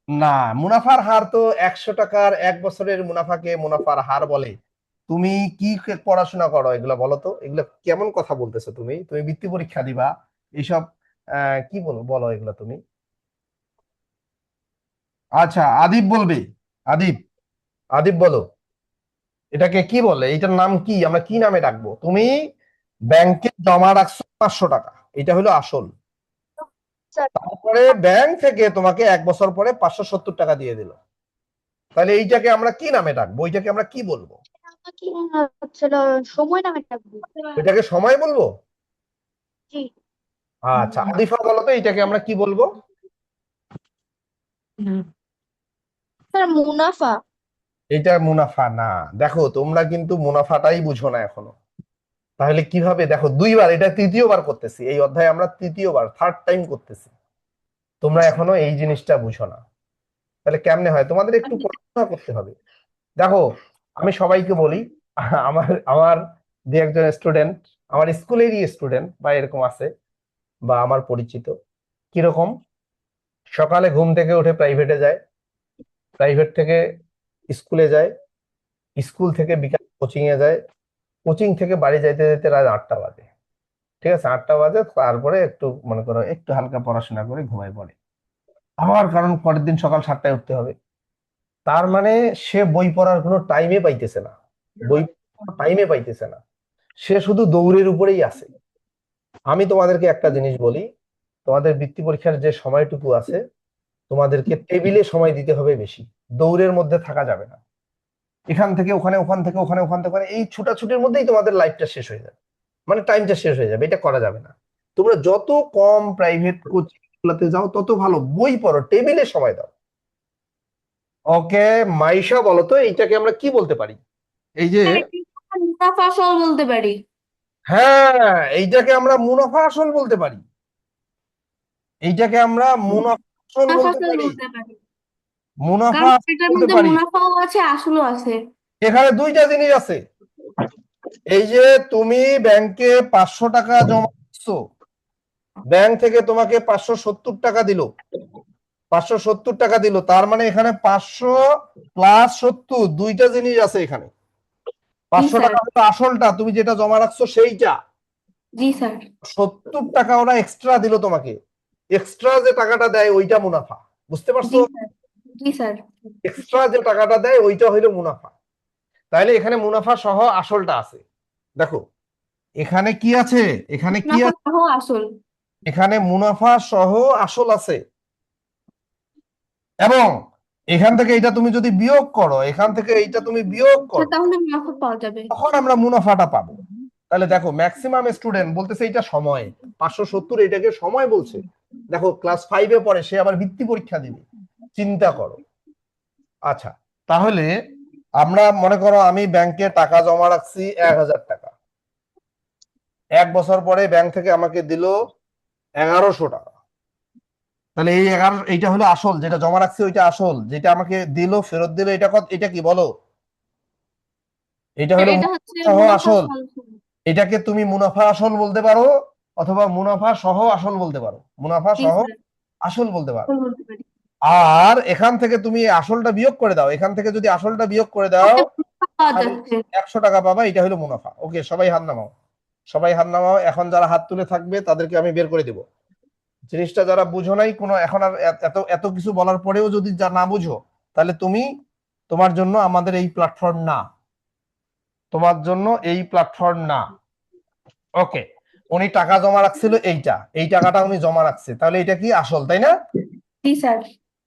না, মুনাফার হার তো 100 টাকার 1 বছরের মুনাফাকে মুনাফার হার বলে। তুমি কি পড়াশোনা করো এগুলা বলো তো? এগুলা কেমন কথা বলতেছো তুমি? তুমি বৃত্তি পরীক্ষা দিবা, এইসব কি বলো বলো এগুলা তুমি? আচ্ছা, আদিব বলবে। আদিব, আদিব বলো, এটাকে কি বলে? এটার নাম কি? আমরা কি নামে ডাকবো? তুমি ব্যাংকে জমা রাখছো 500 টাকা, এটা হলো আসল। স্যার, তারপরে ব্যাংক থেকে তোমাকে 1 বছর পরে 570 টাকা দিয়ে দিল, তাহলে এইটাকে আমরা কি নামে ডাকবো? এটাকে আমরা কি বলবো? কি হচ্ছিল, সময় নামে ডাকবো। এটাকে সময় বলবো? জি। আচ্ছা, আদিফা বলো তো, এটাকে আমরা কি বলবো? স্যার মুনাফা। এটা মুনাফা না। দেখো, তোমরা কিন্তু মুনাফাটাই বুঝো না এখনো। তাহলে কিভাবে? দেখো, 2বার, এটা 3য় বার করতেছি এই অধ্যায়ে, আমরা 3য় বার, থার্ড টাইম করতেছি, তোমরা এখনো এই জিনিসটা বুঝো না। তাহলে কেমনে হয়? তোমাদের একটু পড়াশোনা করতে হবে। দেখো, আমি সবাইকে বলি, আমার আমার যে একজন স্টুডেন্ট, আমার স্কুলেরই স্টুডেন্ট বা এরকম আছে, বা আমার পরিচিত, কিরকম, সকালে ঘুম থেকে উঠে প্রাইভেটে যায়, প্রাইভেট থেকে স্কুলে যায়, স্কুল থেকে বিকাল কোচিং এ যায়, কোচিং থেকে বাড়ি যাইতে যাইতে রাত 8টা বাজে, ঠিক আছে? 8টা বাজে, তারপরে একটু মনে করো একটু হালকা পড়াশোনা করে ঘুমায় পড়ে, আমার কারণ পরের দিন সকাল 7টায় উঠতে হবে। তার মানে সে বই পড়ার কোনো টাইমে পাইতেছে না, বই টাইমে পাইতেছে না, সে শুধু দৌড়ের উপরেই আছে। আমি তোমাদেরকে একটা জিনিস বলি, তোমাদের বৃত্তি পরীক্ষার যে সময়টুকু আছে, তোমাদেরকে টেবিলে সময় দিতে হবে বেশি, দৌড়ের মধ্যে থাকা যাবে না। এখান থেকে ওখানে, ওখান থেকে ওখানে, ওখান থেকে ওখানে, এই ছুটাছুটির মধ্যেই তোমাদের লাইফটা শেষ হয়ে যাবে, মানে টাইমটা শেষ হয়ে যাবে। এটা করা যাবে না। তোমরা যত কম প্রাইভেট কোচিং গুলোতে যাও তত ভালো, বই পড়ো, টেবিলে সময় দাও। ওকে, মাইশা বলো তো, এইটাকে আমরা কি বলতে পারি? এই যে, মুনাফা আসল বলতে পারি। হ্যাঁ, এইটাকে আমরা মুনাফা আসল বলতে পারি, এইটাকে আমরা মুনাফা আসল মুনাফা বলতে আসল পারি, বলতে পারি, মুনাফা কারণ আসল এটার বলতে মধ্যে পারি। মুনাফাও আছে আসলও আছে। এখানে 2টা জিনিস আছে। এই যে তুমি ব্যাংকে 500 টাকা জমা দিচ্ছ, ব্যাংক থেকে তোমাকে 570 টাকা দিল, 570 টাকা দিল, তার মানে এখানে 500 প্লাস 70 দুইটা জিনিস আছে এখানে। 500 স্যার। টাকা হলো আসলটা, তুমি যেটা জমা রাখছো সেইটা। জি স্যার। 70 টাকা ওরা এক্সট্রা দিল তোমাকে, এক্সট্রা যে টাকাটা দেয় ওইটা মুনাফা, বুঝতে পারছো? জি স্যার। জি স্যার। এক্সট্রা যে টাকাটা দেয় ওইটা হইলো মুনাফা। তাইলে এখানে মুনাফা সহ আসলটা আছে। দেখো এখানে কি আছে, এখানে কি মুনাফা আছে, সহ আসল। এখানে মুনাফা সহ আসল আছে। এবং এখান থেকে এটা তুমি যদি বিয়োগ করো, এখান থেকে এইটা তুমি বিয়োগ করো, তাহলে মুনাফা পাওয়া যাবে। তখন আমরা মুনাফাটা পাবো। তাহলে দেখো ম্যাক্সিমাম স্টুডেন্ট বলতেছে এটা সময়, 570 এটাকে সময় বলছে। দেখো ক্লাস 5-এ পড়ে, সে আবার বৃত্তি পরীক্ষা দিবে, চিন্তা করো। আচ্ছা, তাহলে আমরা মনে করো আমি ব্যাংকে টাকা জমা রাখছি 1000 টাকা, 1 বছর পরে ব্যাংক থেকে আমাকে দিল 1100 টাকা। তাহলে এই 11, এইটা হলো আসল, যেটা জমা রাখছি ওইটা আসল, যেটা আমাকে দিল ফেরত দিল এটা কত, এটা কি বলো? এটা হলো এটা হচ্ছে সহ মুনাফা আসল। সহ। এটাকে তুমি মুনাফা আসল বলতে পারো, অথবা মুনাফা সহ আসল বলতে পারো, মুনাফা জি সহ স্যার। আসল বলতে পারো। বলতে পারি। আর এখান থেকে তুমি আসলটা বিয়োগ করে দাও, এখান থেকে যদি আসলটা বিয়োগ করে দাও মুনাফা পাওয়া তাহলে যাচ্ছে। 100 টাকা পাবা, এটা হলো মুনাফা। ওকে, সবাই হাত নামাও, সবাই হাত নামাও। এখন যারা হাত তুলে থাকবে তাদেরকে আমি বের করে দেব। জিনিসটা যারা বুঝো নাই কোনো, এখন আর এত এত কিছু বলার পরেও যদি যা না বুঝো, তাহলে তুমি, তোমার জন্য আমাদের এই প্ল্যাটফর্ম না, তোমার জন্য এই প্ল্যাটফর্ম না। ওকে, উনি টাকা জমা রাখছিল এইটা, এই টাকাটা উনি জমা রাখছে, তাহলে এটা কি আসল, তাই না? জি স্যার।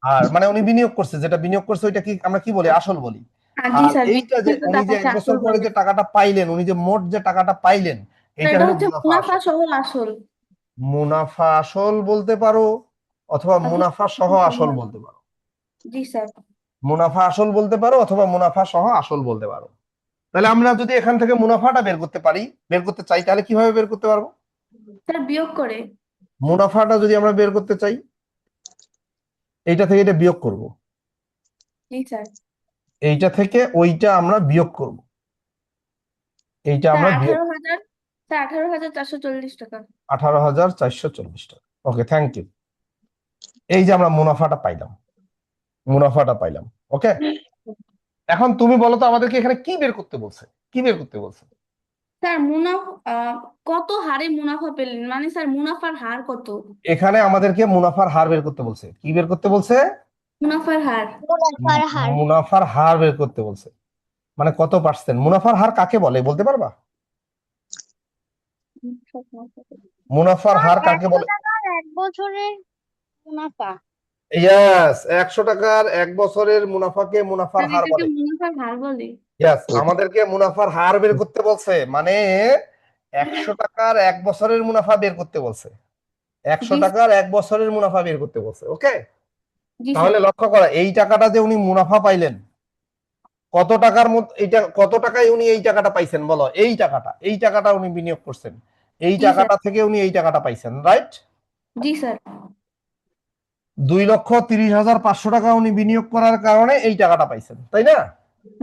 আর মানে উনি বিনিয়োগ করছে, যেটা বিনিয়োগ করছে ওইটা কি আমরা কি বলি, আসল বলি। জি আর স্যার। এইটা যে উনি যে 1 বছর পরে যে টাকাটা পাইলেন, উনি যে মোট যে টাকাটা পাইলেন, এইটা এটা হলো হচ্ছে মুনাফা মুনাফা আসল। সহ আসল। মুনাফা আসল বলতে পারো, অথবা মুনাফা সহ আসল বলতে পারো। জি স্যার। মুনাফা আসল বলতে পারো অথবা মুনাফা সহ আসল বলতে পারো। তাহলে আমরা যদি এখান থেকে মুনাফাটা বের করতে পারি, বের করতে চাই, তাহলে কিভাবে বের করতে পারবো? স্যার বিয়োগ করে। মুনাফাটা যদি আমরা বের করতে চাই, এইটা থেকে এটা বিয়োগ করব, জি স্যার। এইটা থেকে ওইটা আমরা বিয়োগ করব, এইটা স্যার আমরা বিয়োগ, 18,000। স্যার 18,440 টাকা। 18,440 টাকা। ওকে, থ্যাংক ইউ। এই যে আমরা মুনাফাটা পাইলাম, মুনাফাটা পাইলাম। ওকে, এখন তুমি বলো তো আমাদেরকে এখানে কি বের করতে বলছে, কি বের করতে বলছে? স্যার কত হারে মুনাফা পেলেন, মানে স্যার মুনাফার হার কত? এখানে আমাদেরকে মুনাফার হার বের করতে বলছে। কি বের করতে বলছে? মুনাফার হার। মুনাফার হার। মুনাফার হার বের করতে বলছে। মানে কত পার্সেন্ট? মুনাফার হার কাকে বলে বলতে পারবা? মুনাফার হার কাকে 100 বলে? টাকার 1 বছরের মুনাফা। ইয়াস, 100 টাকার 1 বছরের মুনাফাকে মুনাফার স্যার হার এটাকে বলে। মুনাফার হার বলে। ইয়াস, আমাদেরকে মুনাফার হার বের করতে বলছে, মানে 100 টাকার 1 বছরের মুনাফা বের করতে বলছে, 100 জি টাকার 1 বছরের মুনাফা বের করতে বলছে। ওকে, জি স্যার। তাহলে লক্ষ্য করা, এই টাকাটা যে উনি মুনাফা পাইলেন, কত টাকার মধ্যে, এটা কত টাকায় উনি এই টাকাটা পাইছেন বলো? এই টাকাটা, এই টাকাটা উনি বিনিয়োগ করছেন, এই জি স্যার। টাকাটা থেকে উনি এই টাকাটা পাইছেন, রাইট? জি স্যার। 2,30,500 টাকা উনি বিনিয়োগ করার কারণে এই টাকাটা পাইছেন, তাই না?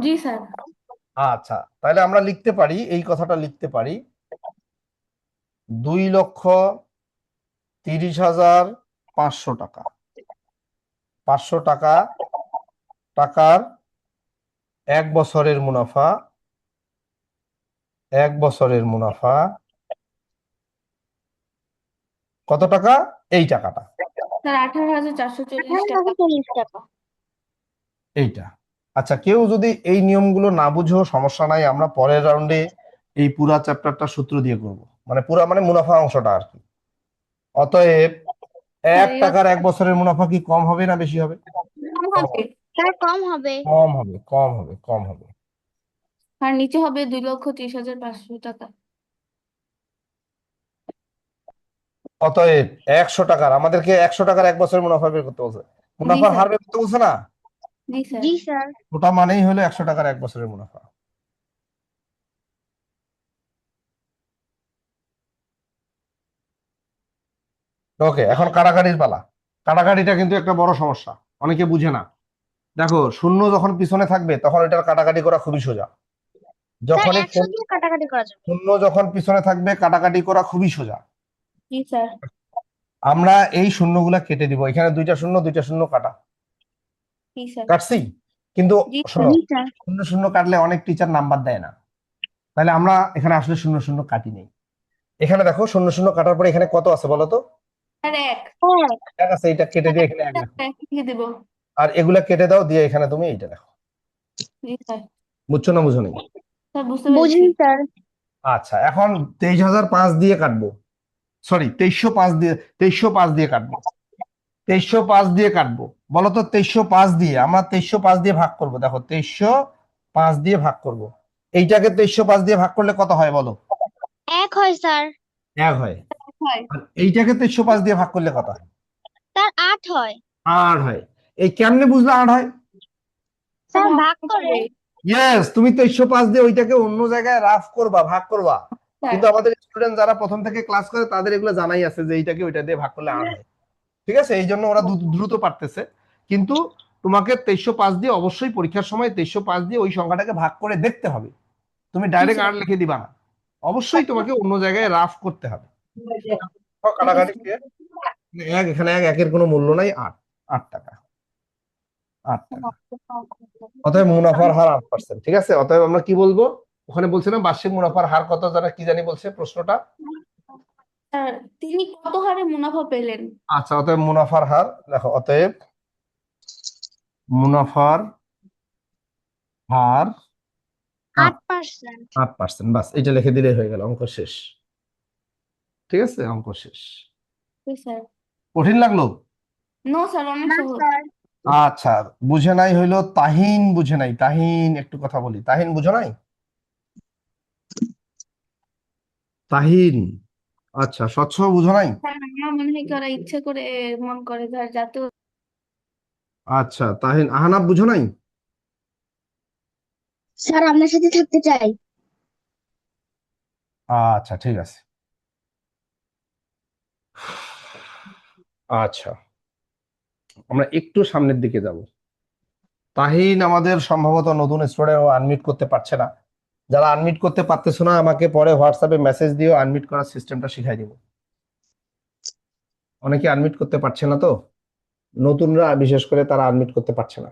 জি স্যার। আচ্ছা, তাহলে আমরা লিখতে পারি, এই কথাটা লিখতে পারি, 2,30,500 টাকা, 500 টাকা, টাকার 1 বছরের মুনাফা, 1 বছরের মুনাফা কত টাকা? এই টাকাটা, স্যার 18,440 টাকা। 18,440 টাকা। এইটা। আচ্ছা, কেউ যদি এই নিয়মগুলো না বুঝেও সমস্যা নাই, আমরা পরের রাউন্ডে এই পুরা চ্যাপ্টারটা সূত্র দিয়ে করব, মানে পুরা মানে মুনাফা অংশটা আর কি। অতএব স্যার 1 টাকার 1 বছরের মুনাফা কি কম হবে না বেশি হবে? কম হবে। স্যার কম হবে। কম হবে, কম হবে, কম হবে। আর নিচে হবে 2,30,500 টাকা। অতএব 100 টাকার, আমাদেরকে 100 টাকার 1 বছরের মুনাফা বের করতে বলছে, জি মুনাফার স্যার। হার বের করতে বলছে না? জি স্যার। জি স্যার। ওটা মানেই হলো 100 টাকার 1 বছরের মুনাফা। ওকে, এখন কাটাকাটির পালা। কাটাকাটিটা কিন্তু একটা বড় সমস্যা, অনেকে বুঝে না। দেখো, শূন্য যখন পিছনে থাকবে তখন এটার কাটাকাটি করা খুবই সোজা। স্যার যখনই 100 দিয়ে কাটাকাটি করা যাবে। শূন্য যখন পিছনে থাকবে কাটাকাটি করা খুবই সোজা। জি স্যার। আমরা এই শূন্যগুলা কেটে দিব, এখানে দুইটা শূন্য কাটা, জি স্যার। কাটছি। কিন্তু জি শোনো, জি স্যার। শূন্য শূন্য কাটলে অনেক টিচার নাম্বার দেয় না, তাহলে আমরা এখানে আসলে শূন্য শূন্য কাটি নেই। এখানে দেখো শূন্য শূন্য কাটার পরে এখানে কত আছে বলো তো? স্যার এক। এক আছে, এটা কেটে দিয়ে এখানে এক লেখো। এক লিখে দেবো। আর এগুলা কেটে দাও, দিয়ে এখানে তুমি এইটা দেখো। জি স্যার। বুঝছো না বুঝো নি? স্যার বুঝতে বুঝি পেরেছি। স্যার। আচ্ছা, এখন 23,005 দিয়ে কাটবো, সরি 2305 দিয়ে, 2305 দিয়ে কাটবো, 2305 দিয়ে কাটবো। বলো তো 2305 দিয়ে আমরা 2305 দিয়ে ভাগ করব। দেখো 2305 দিয়ে ভাগ করব, এইটাকে 2305 দিয়ে ভাগ করলে কত হয় বলো? এক হয় স্যার। এক হয়। হয়। আর এইটাকে 2305 দিয়ে ভাগ করলে কত হয়? স্যার 8 হয়। 8 হয়। এই কেমনে বুঝলে 8 হয়? স্যার ভাগ করে। ইয়েস, তুমি 2305 দিয়ে ওইটাকে অন্য জায়গায় রাফ করবা, ভাগ করবা। স্যার কিন্তু আমাদের স্টুডেন্ট যারা প্রথম থেকে ক্লাস করে তাদের এগুলো জানাই আছে যে এইটাকে ওইটা দিয়ে ভাগ করলে 8 হয়। ঠিক আছে, এই জন্য ওরা দ্রুত পারতেছে। কিন্তু তোমাকে 2305 দিয়ে অবশ্যই পরীক্ষার সময় 2305 দিয়ে ওই সংখ্যাটাকে ভাগ করে দেখতে হবে। তুমি ডাইরেক্ট স্যার। 8 লিখে দিবা না, অবশ্যই তোমাকে অন্য জায়গায় রাফ করতে হবে। কাটাকাটি clear? এক, এখানে একের কোনো মূল্য নাই, 8, 8 টাকা, 8 টাকা। অতএব মুনাফার হার 8%। ঠিক আছে, অতএব আমরা কি বলবো? ওখানে বলছিলাম বার্ষিক মুনাফার হার কত, যারা কি জানি বলছে প্রশ্নটা। স্যার তিনি কত হারে মুনাফা পেলেন? আচ্ছা, অতএব মুনাফার হার দেখো, অতএব মুনাফার হার 8%। 8%। বাস, এটা লিখে দিলেই হয়ে গেল, অঙ্ক শেষ। ঠিক আছে, অঙ্ক শেষ। জি স্যার। কঠিন লাগলো? নো স্যার, অনেক না সহজ। স্যার। আচ্ছা, বুঝে নাই হইলো তাহিন, বুঝে নাই তাহিন, একটু কথা বলি, তাহিন বুঝো নাই? তাহিন, আচ্ছা স্বচ্ছ বুঝো নাই? স্যার আমার মনে হয় কি ওরা ইচ্ছে করে মন করে ধর যাতে। আচ্ছা তাহিন। আহনাব বুঝো নাই? স্যার আপনার সাথে থাকতে চাই। আচ্ছা ঠিক আছে। আচ্ছা, আমরা একটু সামনের দিকে যাব। তাহিন আমাদের সম্ভবত নতুন স্টুডেন্ট, ও আনমিট করতে পারছে না। যারা আনমিট করতে পারতেছো না আমাকে পরে হোয়াটসঅ্যাপে মেসেজ দিও, আনমিট করার সিস্টেমটা শিখাই দিব। অনেকে আনমিট করতে পারছে না, তো নতুনরা বিশেষ করে তারা আনমিট করতে পারছে না,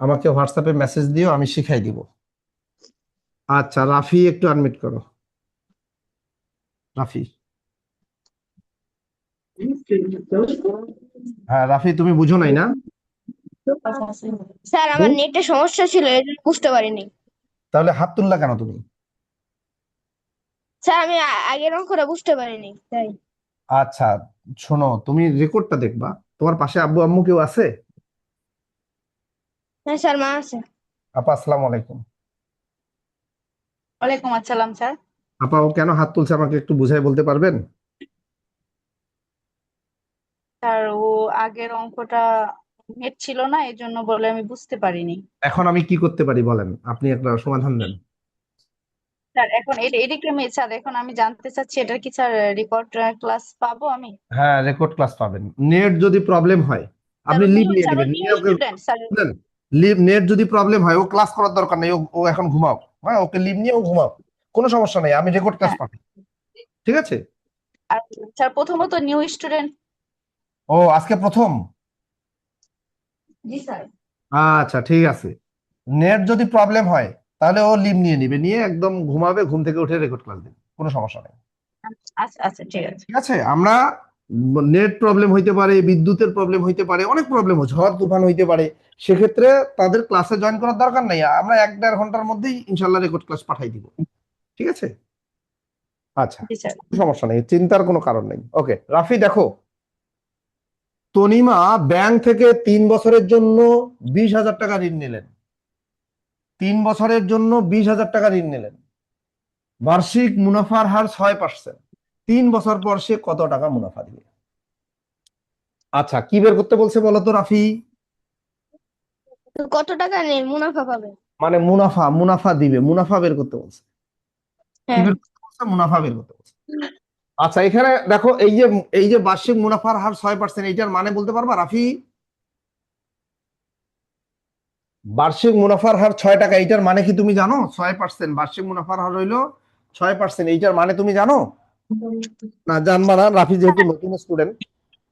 আমাকে হোয়াটসঅ্যাপে মেসেজ দিও, আমি শিখাই দিব। আচ্ছা রাফি, একটু আনমিট করো রাফি। হ্যাঁ রাফি, তুমি বুঝো নাই না? স্যার আমার নেটে সমস্যা ছিল এই জন্য বুঝতে পারিনি। তাহলে হাত তুললা কেন তুমি? স্যার আমি আগের অঙ্কটা বুঝতে পারিনি তাই। আচ্ছা শোনো, তুমি রেকর্ডটা দেখবা, তোমার পাশে আব্বু আম্মু কেউ আছে? হ্যাঁ স্যার, মা আছে। আপা আসসালামু আলাইকুম। ওয়ালাইকুম আসসালাম স্যার। আপা, ও কেন হাত তুলছে আমাকে একটু বুঝাই বলতে পারবেন? স্যার ও আগের অঙ্কটা নেট ছিল না, এই জন্য বলে আমি বুঝতে পারিনি। এখন আমি কি করতে পারি বলেন, আপনি একটা সমাধান দেন। স্যার এখন এদিকে আমি স্যার এখন আমি জানতে চাচ্ছি এটা কি স্যার রেকর্ড ক্লাস পাবো আমি? হ্যাঁ রেকর্ড ক্লাস পাবেন। নেট যদি প্রবলেম হয় স্যার আপনি ও লিভ নিউ নিয়ে স্যার ও নেবেন, নিউ নিয়ে okay student sir. Leave. Net যদি প্রবলেম হয়, ও ক্লাস করার দরকার নেই, ও এখন ঘুমাও। হ্যাঁ, ওকে লিভ নিয়ে ও ঘুমাও, কোনো সমস্যা নেই, আমি রেকর্ড ক্লাস হ্যাঁ। পাবো। ঠিক আছে। আর স্যার প্রথমত নিউ স্টুডেন্ট। ও আজকে প্রথম? জি স্যার। আচ্ছা ঠিক আছে, নেট যদি প্রবলেম হয় তাহলে ও লিভ নিয়ে নিবে, নিয়ে একদম ঘুমাবে, ঘুম থেকে উঠে রেকর্ড ক্লাস দিবে, কোনো সমস্যা নেই। আচ্ছা আচ্ছা ঠিক আছে। ঠিক আছে, আমরা নেট প্রবলেম হইতে পারে, বিদ্যুতের প্রবলেম হইতে পারে, অনেক প্রবলেম হচ্ছে, ঝড় তুফান হইতে পারে, সেক্ষেত্রে তাদের ক্লাসে জয়েন করার দরকার নেই, আমরা 1-1.5 ঘন্টার মধ্যেই ইনশাল্লাহ রেকর্ড ক্লাস পাঠাই দিব। ঠিক আছে। আচ্ছা, জি স্যার। কোনো সমস্যা নেই, চিন্তার কোনো কারণ নেই। ওকে রাফি, দেখো তনিমা ব্যাংক থেকে 3 বছরের জন্য 20,000 টাকা ঋণ নিলেন, 3 বছরের জন্য 20,000 টাকা ঋণ নিলেন, বার্ষিক মুনাফার হার 6%। 3 বছর পর সে কত টাকা মুনাফা দিবে? আচ্ছা, কি বের করতে বলছে বলো তো রাফি? তো কত টাকা নেই মুনাফা পাবে? মানে মুনাফা দিবে, মুনাফা বের করতে বলছে। কি হ্যাঁ। বের করতে বলছে? মুনাফা বের করতে বলছে। আচ্ছা এখানে দেখো, এই যে বার্ষিক মুনাফার হার 6%, এইটার মানে বলতে পারবা রাফি? বার্ষিক মুনাফার হার 6 টাকা, এইটার মানে কি তুমি জানো? 6%, বার্ষিক মুনাফার হার হইলো 6%, এইটার মানে তুমি জানো? না জানবা না, রাফি যেহেতু নতুন স্টুডেন্ট।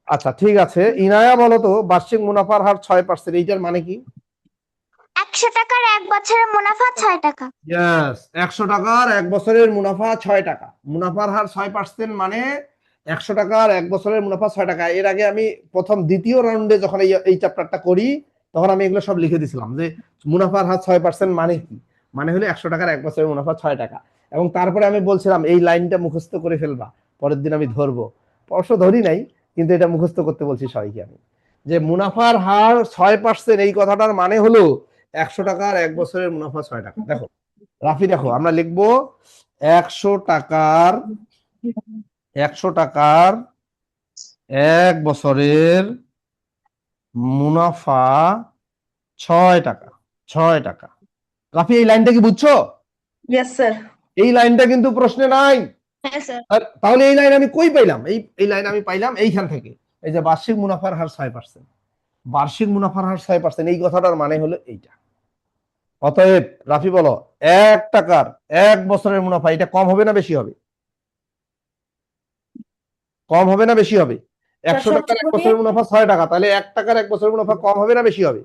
আচ্ছা ঠিক আছে, ইনায়া বলো তো বার্ষিক মুনাফার হার 6%, এইটার মানে কি? 100 টাকার 1 বছরের মুনাফা 6 টাকা। ইয়েস, 100 টাকার 1 বছরের মুনাফা 6 টাকা। মুনাফার হার 6% মানে 100 টাকার 1 বছরের মুনাফা 6 টাকা। এর আগে আমি দ্বিতীয় রাউন্ডে যখন এই চ্যাপ্টারটা করি তখন আমি এগুলো সব লিখে দিছিলাম যে মুনাফার হার 6% মানে কি, মানে হলো 100 টাকার 1 বছরের মুনাফা 6 টাকা। এবং তারপরে আমি বলছিলাম এই লাইনটা মুখস্থ করে ফেলবা, পরের দিন আমি ধরবো। অবশ্য ধরি নাই, কিন্তু এটা মুখস্থ করতে বলছি সবাইকে আমি, যে মুনাফার হার 6%, এই কথাটার মানে হলো 100 টাকার 1 বছরের মুনাফা 6 টাকা। দেখো রাফি, দেখো আমরা লিখবো 100 টাকার 1 বছরের মুনাফা 6 টাকা। 6 টাকা। রাফি এই লাইনটা কি বুঝছো? Yes sir. এই লাইনটা কিন্তু প্রশ্নে নাই। হ্যাঁ স্যার। তাহলে এই লাইন আমি কই পাইলাম? এই লাইন আমি পাইলাম এইখান থেকে, এই যে বার্ষিক মুনাফার হার 6%। বার্ষিক মুনাফার হার 6%, এই কথাটার মানে হলো এইটা। অতএব রাফি বলো 1 টাকার 1 বছরের মুনাফা, এটা কম হবে না বেশি হবে? কম হবে না বেশি হবে? 100 টাকার 1 বছরের মুনাফা 6 টাকা, তাহলে 1 টাকার 1 বছরের মুনাফা কম হবে না বেশি হবে?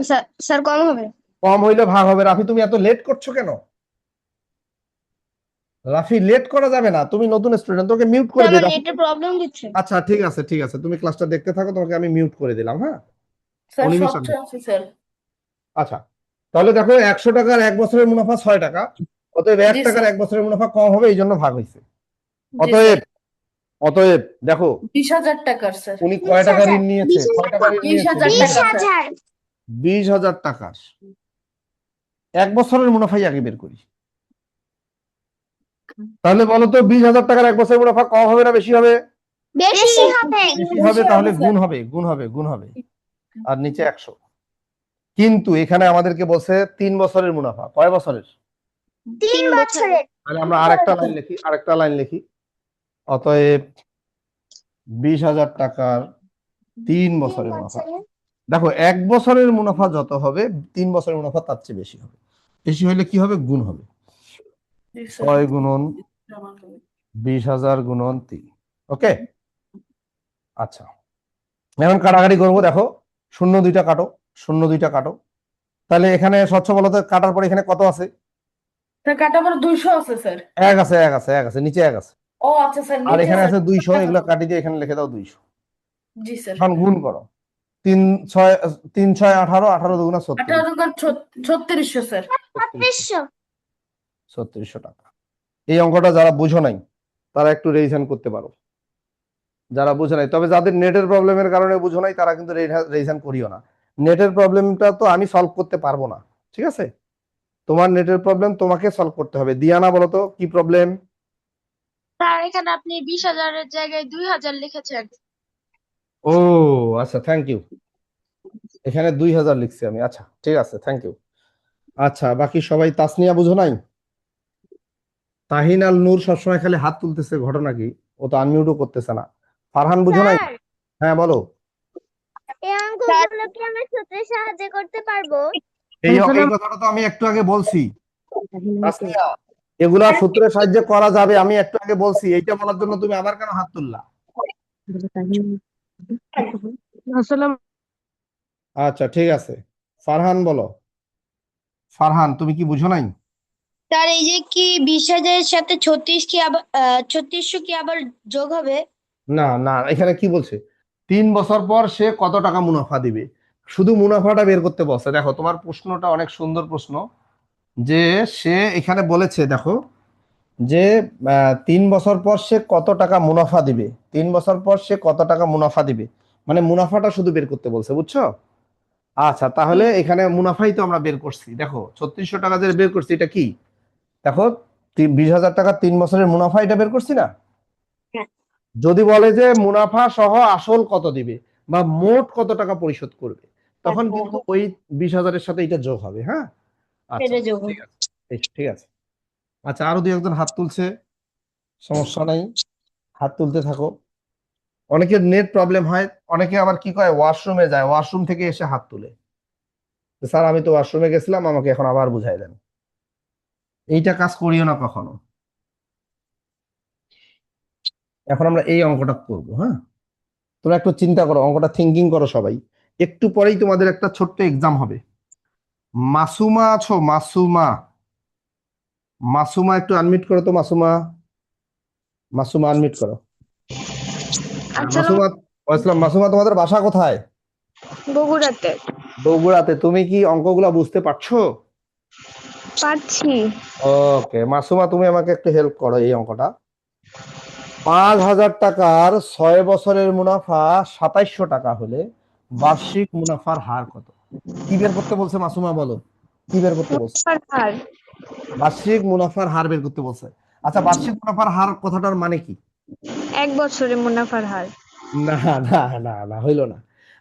স্যার স্যার কম হবে। কম হইলে ভাগ হবে। রাফি তুমি এত লেট করছো কেন? রাফি লেট করা যাবে না, তুমি নতুন স্টুডেন্ট, তোকে মিউট করে স্যার আমার দিলাম। নেটের প্রবলেম দিচ্ছে। আচ্ছা ঠিক আছে ঠিক আছে, তুমি ক্লাসটা দেখতে থাকো, তোমাকে আমি মিউট করে দিলাম। হ্যাঁ স্যার অনিমেষ সব আমি। আছে স্যার। আচ্ছা তাহলে দেখো 100 টাকার 1 বছরের মুনাফা 6 টাকা, অতএব 1 জি টাকার স্যার। 1 বছরের মুনাফা কম হবে, এই জন্য ভাগ হয়েছে। জি অতএব স্যার। অতএব দেখো 20,000 টাকার স্যার। উনি কয় টাকা ঋণ নিয়েছে? 20,000 কয় টাকা ঋণ নিয়েছে? 20,000 টাকা স্যার। 20,000। 20,000 টাকার 1 বছরের মুনাফাই আগে বের করি। তাহলে বলো তো 20,000 টাকার 1 বছরের মুনাফা কম হবে না বেশি হবে? বেশি হবে। বেশি হবে, তাহলে গুণ হবে গুণ হবে, আর নিচে 100। কিন্তু এখানে আমাদেরকে বলছে 3 বছরের মুনাফা। কয় বছরের? 3 বছরের। তাহলে আমরা আরেকটা লাইন লিখি। অতএব 20,000 টাকার 3 বছরের মুনাফা। দেখো 1 বছরের মুনাফা যত হবে 3 বছরের মুনাফা তার চেয়ে বেশি হবে। বেশি হলে কি হবে? গুণ হবে। জি স্যার। 6 গুণন 20,000 গুণন 3। ওকে আচ্ছা, এখন কাটাকাটি করবো। দেখো 0 2টা কাটো, 0 2টা কাটো। তাহলে এখানে স্বচ্ছ বলতে কাটার পরে এখানে কত আছে? স্যার কাটা পরে 200 আছে স্যার। 1 আছে, 1 আছে, নিচে 1 আছে। ও আচ্ছা স্যার, আর নিচে এখানে স্যার আছে 200, 200 এগুলো টাকা। কাটি দিয়ে এখানে লিখে দাও 200। জি স্যার। এখন গুণ করো। 3 6 3 6 18, 18 দুগুণা 36, 3600 স্যার। 3600 টাকা। এই অঙ্কটা যারা বুঝো নাই তারা একটু রিভিশন করতে পারো, যারা বুঝো নাই। তবে যাদের নেটের প্রবলেমের কারণে বুঝো নাই তারা কিন্তু রিভিশন করিও না। নেটের প্রবলেমটা তো আমি সলভ করতে পারবো না, ঠিক আছে? তোমার নেটের প্রবলেম তোমাকে সলভ করতে হবে। দিয়ানা বলো তো কি প্রবলেম? স্যার এখানে আপনি 20,000 এর জায়গায় 2,000 লিখেছেন। ও আচ্ছা, থ্যাংক ইউ। এখানে 2000 লিখছি আমি। আচ্ছা ঠিক আছে, থ্যাংক ইউ। আচ্ছা বাকি সবাই? তাসনিয়া বুঝো নাই? তাহিন আল নূর সবসময় খালি হাত তুলতেছে, ঘটনা কি? ও তো আনমিউটও করতেছে না। ফারহান বুঝো নাই? স্যার হ্যাঁ বলো। এই অঙ্কগুলো কি আমরা সূত্রের সাহায্যে করতে পারবো? এই কথাটা তো আমি একটু আগে বলছি। তাসনিয়া, এগুলা সূত্রের সাহায্যে করা যাবে, আমি একটু আগে বলছি। এইটা বলার জন্য তুমি আবার কেন হাত তুললা? আচ্ছা ঠিক আছে, ফারহান বলো। ফারহান তুমি কি বুঝো নাই? স্যার এই যে কি 20,000 এর সাথে 36 কি আবার 3600 কি আবার যোগ হবে? না না, এখানে কি বলছে? 3 বছর পর সে কত টাকা মুনাফা দিবে, শুধু মুনাফাটা বের করতে বলছে। দেখো তোমার প্রশ্নটা অনেক সুন্দর প্রশ্ন, যে সে এখানে বলেছে দেখো যে 3 বছর পর সে কত টাকা মুনাফা দিবে। 3 বছর পর সে কত টাকা মুনাফা দিবে, মানে মুনাফাটা শুধু বের করতে বলছে, বুঝছো? আচ্ছা তাহলে এখানে মুনাফাই তো আমরা বের করছি। দেখো 3600 টাকা যে বের করছি, এটা কি? দেখো 20,000 টাকা 3 বছরের মুনাফা, এটা বের করছি না? যদি বলে যে মুনাফা সহ আসল কত দিবে বা মোট কত টাকা পরিশোধ করবে, তখন কিন্তু ওই 20,000 এর সাথে এটা যোগ হবে। হ্যাঁ আচ্ছা এটা যোগ ঠিক আছে, ঠিক আছে। আচ্ছা আরো 2 একজন হাত তুলছে, সমস্যা নাই, হাত তুলতে থাকো। অনেকের নেট প্রবলেম হয়, অনেকে আবার কি করে ওয়াশরুমে যায়, ওয়াশরুম থেকে এসে হাত তুলে, স্যার আমি তো ওয়াশরুমে গেছিলাম, আমাকে এখন আবার বুঝাই দেন। এইটা কাজ করিও না কখনো। এখন আমরা এই অঙ্কটা করব, হ্যাঁ? তোমরা একটু চিন্তা করো, অঙ্কটা থিঙ্কিং করো সবাই। একটু পরেই তোমাদের একটা ছোট্ট এক্সাম হবে। মাসুমা আছো? মাসুমা, মাসুমা একটু আনমিট করো তো। মাসুমা, মাসুমা আনমিট করো। হ্যাঁ, মাসুমা। আসসালাম। মাসুমা, তোমাদের বাসা কোথায়? বগুড়াতে। বগুড়াতে। তুমি কি অঙ্কগুলা বুঝতে পারছো? পারছি। ওকে মাসুমা, তুমি আমাকে একটু হেল্প করো এই অঙ্কটা। 5,000 টাকার 6 বছরের মুনাফা 2700 টাকা হলে বার্ষিক মুনাফার হার কত? কি বের করতে বলছে মাসুমা, বলো কি বের করতে বলছে? মুনাফার হার। বার্ষিক মুনাফার হার বের করতে বলছে। আচ্ছা, বার্ষিক মুনাফার হার কথাটার মানে কি? 1 বছরে মুনাফার হার। না না না না, হইলো না।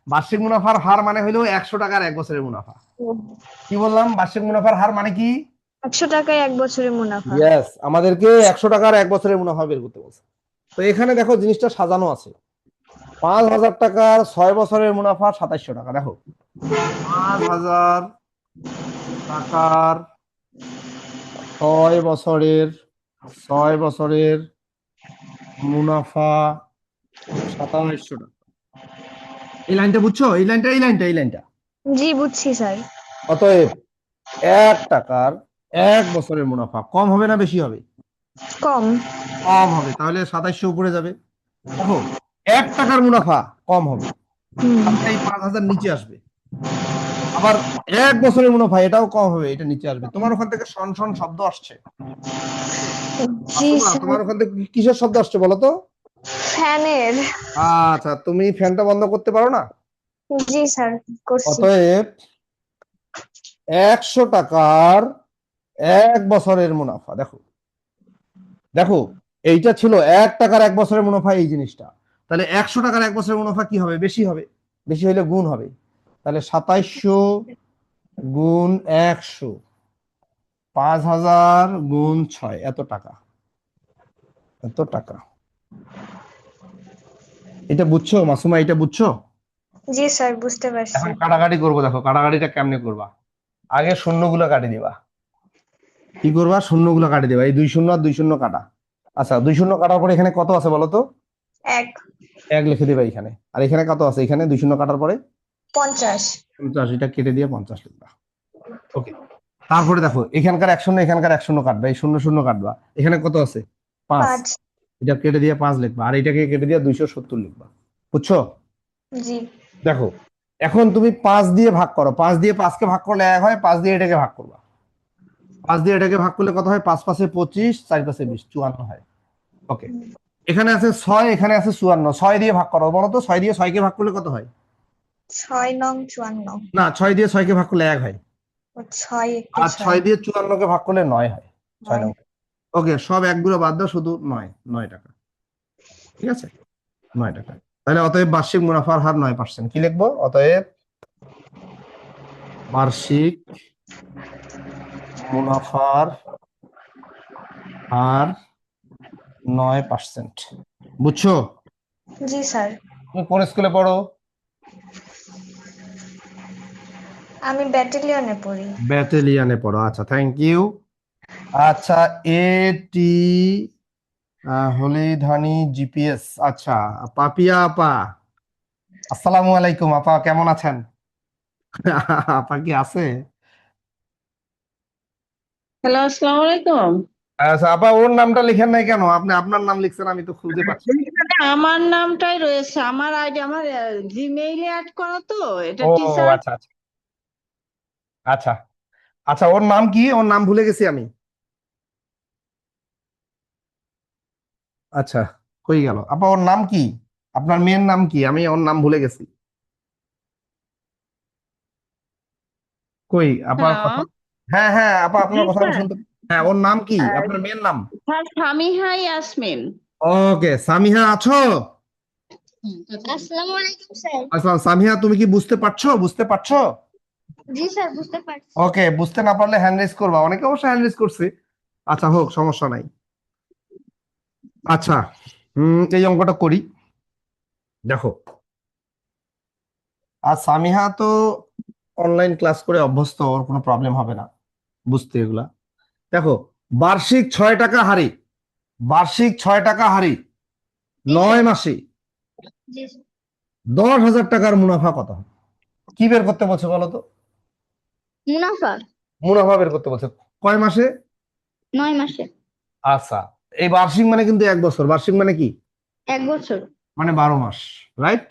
বার্ষিক মুনাফার হার মানে হইলো 100 টাকার 1 বছরের মুনাফা। কি বললাম? বার্ষিক মুনাফার হার মানে কি? 100 টাকায় 1 বছরের মুনাফা। ইয়েস, আমাদেরকে 100 টাকার 1 বছরের মুনাফা বের করতে বলছে। তো এখানে দেখো জিনিসটা সাজানো আছে। 5,000 টাকার 6 বছরের মুনাফা 2700 টাকা। দেখো 5,000 টাকার 6 বছরের মুনাফা 2700 টাকা। এই লাইনটা বুঝছো? এই লাইনটা। জি বুঝছি স্যার। অতএব 1 টাকার 1 বছরের মুনাফা কম হবে না বেশি হবে? কম। কম হবে। তাহলে 2700 উপরে যাবে। দেখো 1 টাকার মুনাফা কম হবে, তাহলে এই 5,000 নিচে আসবে। আবার 1 বছরের মুনাফা এটাও কম হবে, এটা নিচে আসবে। তোমার ওখান থেকে শন শন শব্দ আসছে। জি মাসুমা, স্যার। তোমার ওখান থেকে কিসের শব্দ আসছে বলো তো? ফ্যানের। আচ্ছা, তুমি ফ্যানটা বন্ধ করতে পারো না? জি স্যার করছি। অতএব 100 টাকার 1 বছরের মুনাফা। দেখো দেখো, এইটা ছিল 1 টাকার 1 বছরের মুনাফা, এই জিনিসটা। তাহলে 100 টাকার 1 বছরের মুনাফা কি হবে? বেশি হবে। বেশি হলে গুণ হবে। তাহলে 2700 গুণ 100, 5,000 গুণ 6, এত টাকা। এটা বুঝছো মাসুমা? এটা বুঝছো? জি স্যার বুঝতে পারছি। এখন কাটাকাটি করবো। দেখো কাটাকাটিটা কেমনে করবা। আগে শূন্যগুলো কাটি দিবা। কি করবা? শূন্যগুলো কাটি দিবা। এই 2 শূন্য আর 2 শূন্য কাটা। আচ্ছা, 2 শূন্য কাটার পরে এখানে কত আছে বলো তো? 1। 1 লিখে দিবা এখানে। আর এখানে কত আছে? এখানে 2 শূন্য কাটার পরে 50। 50, এটা কেটে দিয়ে 50 লিখবা। ওকে। তারপরে দেখো এখানকার 1 শূন্য, এখানকার 1 শূন্য কাটবা। এই শূন্য শূন্য কাটবা। এখানে কত আছে? 5, 5। এটা কেটে দিয়ে 5 লিখবা। আর এটাকে কেটে দিয়ে 270 লিখবা। বুঝছো? জি। দেখো এখন তুমি 5 দিয়ে ভাগ করো। 5 দিয়ে 5কে ভাগ করলে 1 হয়। 5 দিয়ে এটাকে ভাগ করবা। 5 দিয়ে এটাকে ভাগ করলে কত হয়? 5 5 25, 4 5 20, 54 হয়। ওকে। এখানে আছে 6, এখানে আছে 54। 6 দিয়ে ভাগ করো বলো তো। 6 দিয়ে 6কে ভাগ করলে কত হয়? 6 নং 54। না, 6 দিয়ে 6কে ভাগ করলে 1 হয়। ও 6 একটু আর 6 দিয়ে 54কে ভাগ করলে 9 হয়। 6 9। নং। ওকে, সব একগুলো বাদ দাও, শুধু 9 টাকা। ঠিক আছে, 9 টাকা। তাহলে অতএব বার্ষিক মুনাফার হার 9%। কি লিখবো? অতএব বার্ষিক মুনাফার হার 9%। বুঝছো? জি স্যার। তুমি কোন স্কুলে পড়ো? আমি ব্যাটালিয়নে পড়ি। ব্যাটালিয়নে পড়ো। আচ্ছা, থ্যাংক ইউ। আচ্ছা, এটি হলিধানি জিপিএস। আচ্ছা, পাপিয়া আপা, আসসালামু আলাইকুম। আপা কেমন আছেন? আপা কি আছে? হ্যালো, আসসালামু আলাইকুম। আচ্ছা আপা, ওর নামটা লিখেন নাই কেন? আপনি আপনার নাম লিখছেন, আমি তো খুঁজে পাচ্ছি না। এখানে আমার নামটাই রয়েছে, আমার আইডি, আমার জিমেইলে অ্যাড করা তো এটা ও টিচার। আচ্ছা আচ্ছা আচ্ছা আচ্ছা, ওর নাম কি? ওর নাম ভুলে গেছি আমি। আচ্ছা, কই গেল আপা? ওর নাম কি? আপনার মেয়ের নাম কি? আমি ওর নাম ভুলে গেছি। কই আপার হ্যালো, কথা? হ্যাঁ হ্যাঁ আপা, জি আপনার কথা আমি স্যার। শুনতে। হ্যাঁ, ওর নাম কি? আপনার মেয়ের নাম? স্যার সামিহা ইয়াসমিন। ওকে, সামিহা আছো? আসসালামু আলাইকুম স্যার। আচ্ছা সামিহা, তুমি কি বুঝতে পারছো? বুঝতে পারছো? জি স্যার বুঝতে পারছি। ওকে, বুঝতে না পারলে হ্যান্ড রেজ করবা। অনেকে অবশ্য হ্যান্ড রেজ করছে। আচ্ছা, হোক, সমস্যা নাই। আচ্ছা, এই অঙ্কটা করি। দেখো, আর সামিহা তো অনলাইন ক্লাস করে অভ্যস্ত, ওর কোনো প্রবলেম হবে না বুঝতে এগুলা। দেখো, বার্ষিক 6 টাকা হারে, বার্ষিক 6 টাকা হারে 9 মাসে জি স্যার 10,000 টাকার মুনাফা কত হবে? কি বের করতে বলছে বলো তো? মুনাফা মুনাফা বের করতে বলছে কয় মাসে? 9 মাসে আচ্ছা, এই বার্ষিক মানে কিন্তু 1 বছর, বার্ষিক মানে কি? 1 বছর মানে 12 মাস, রাইট?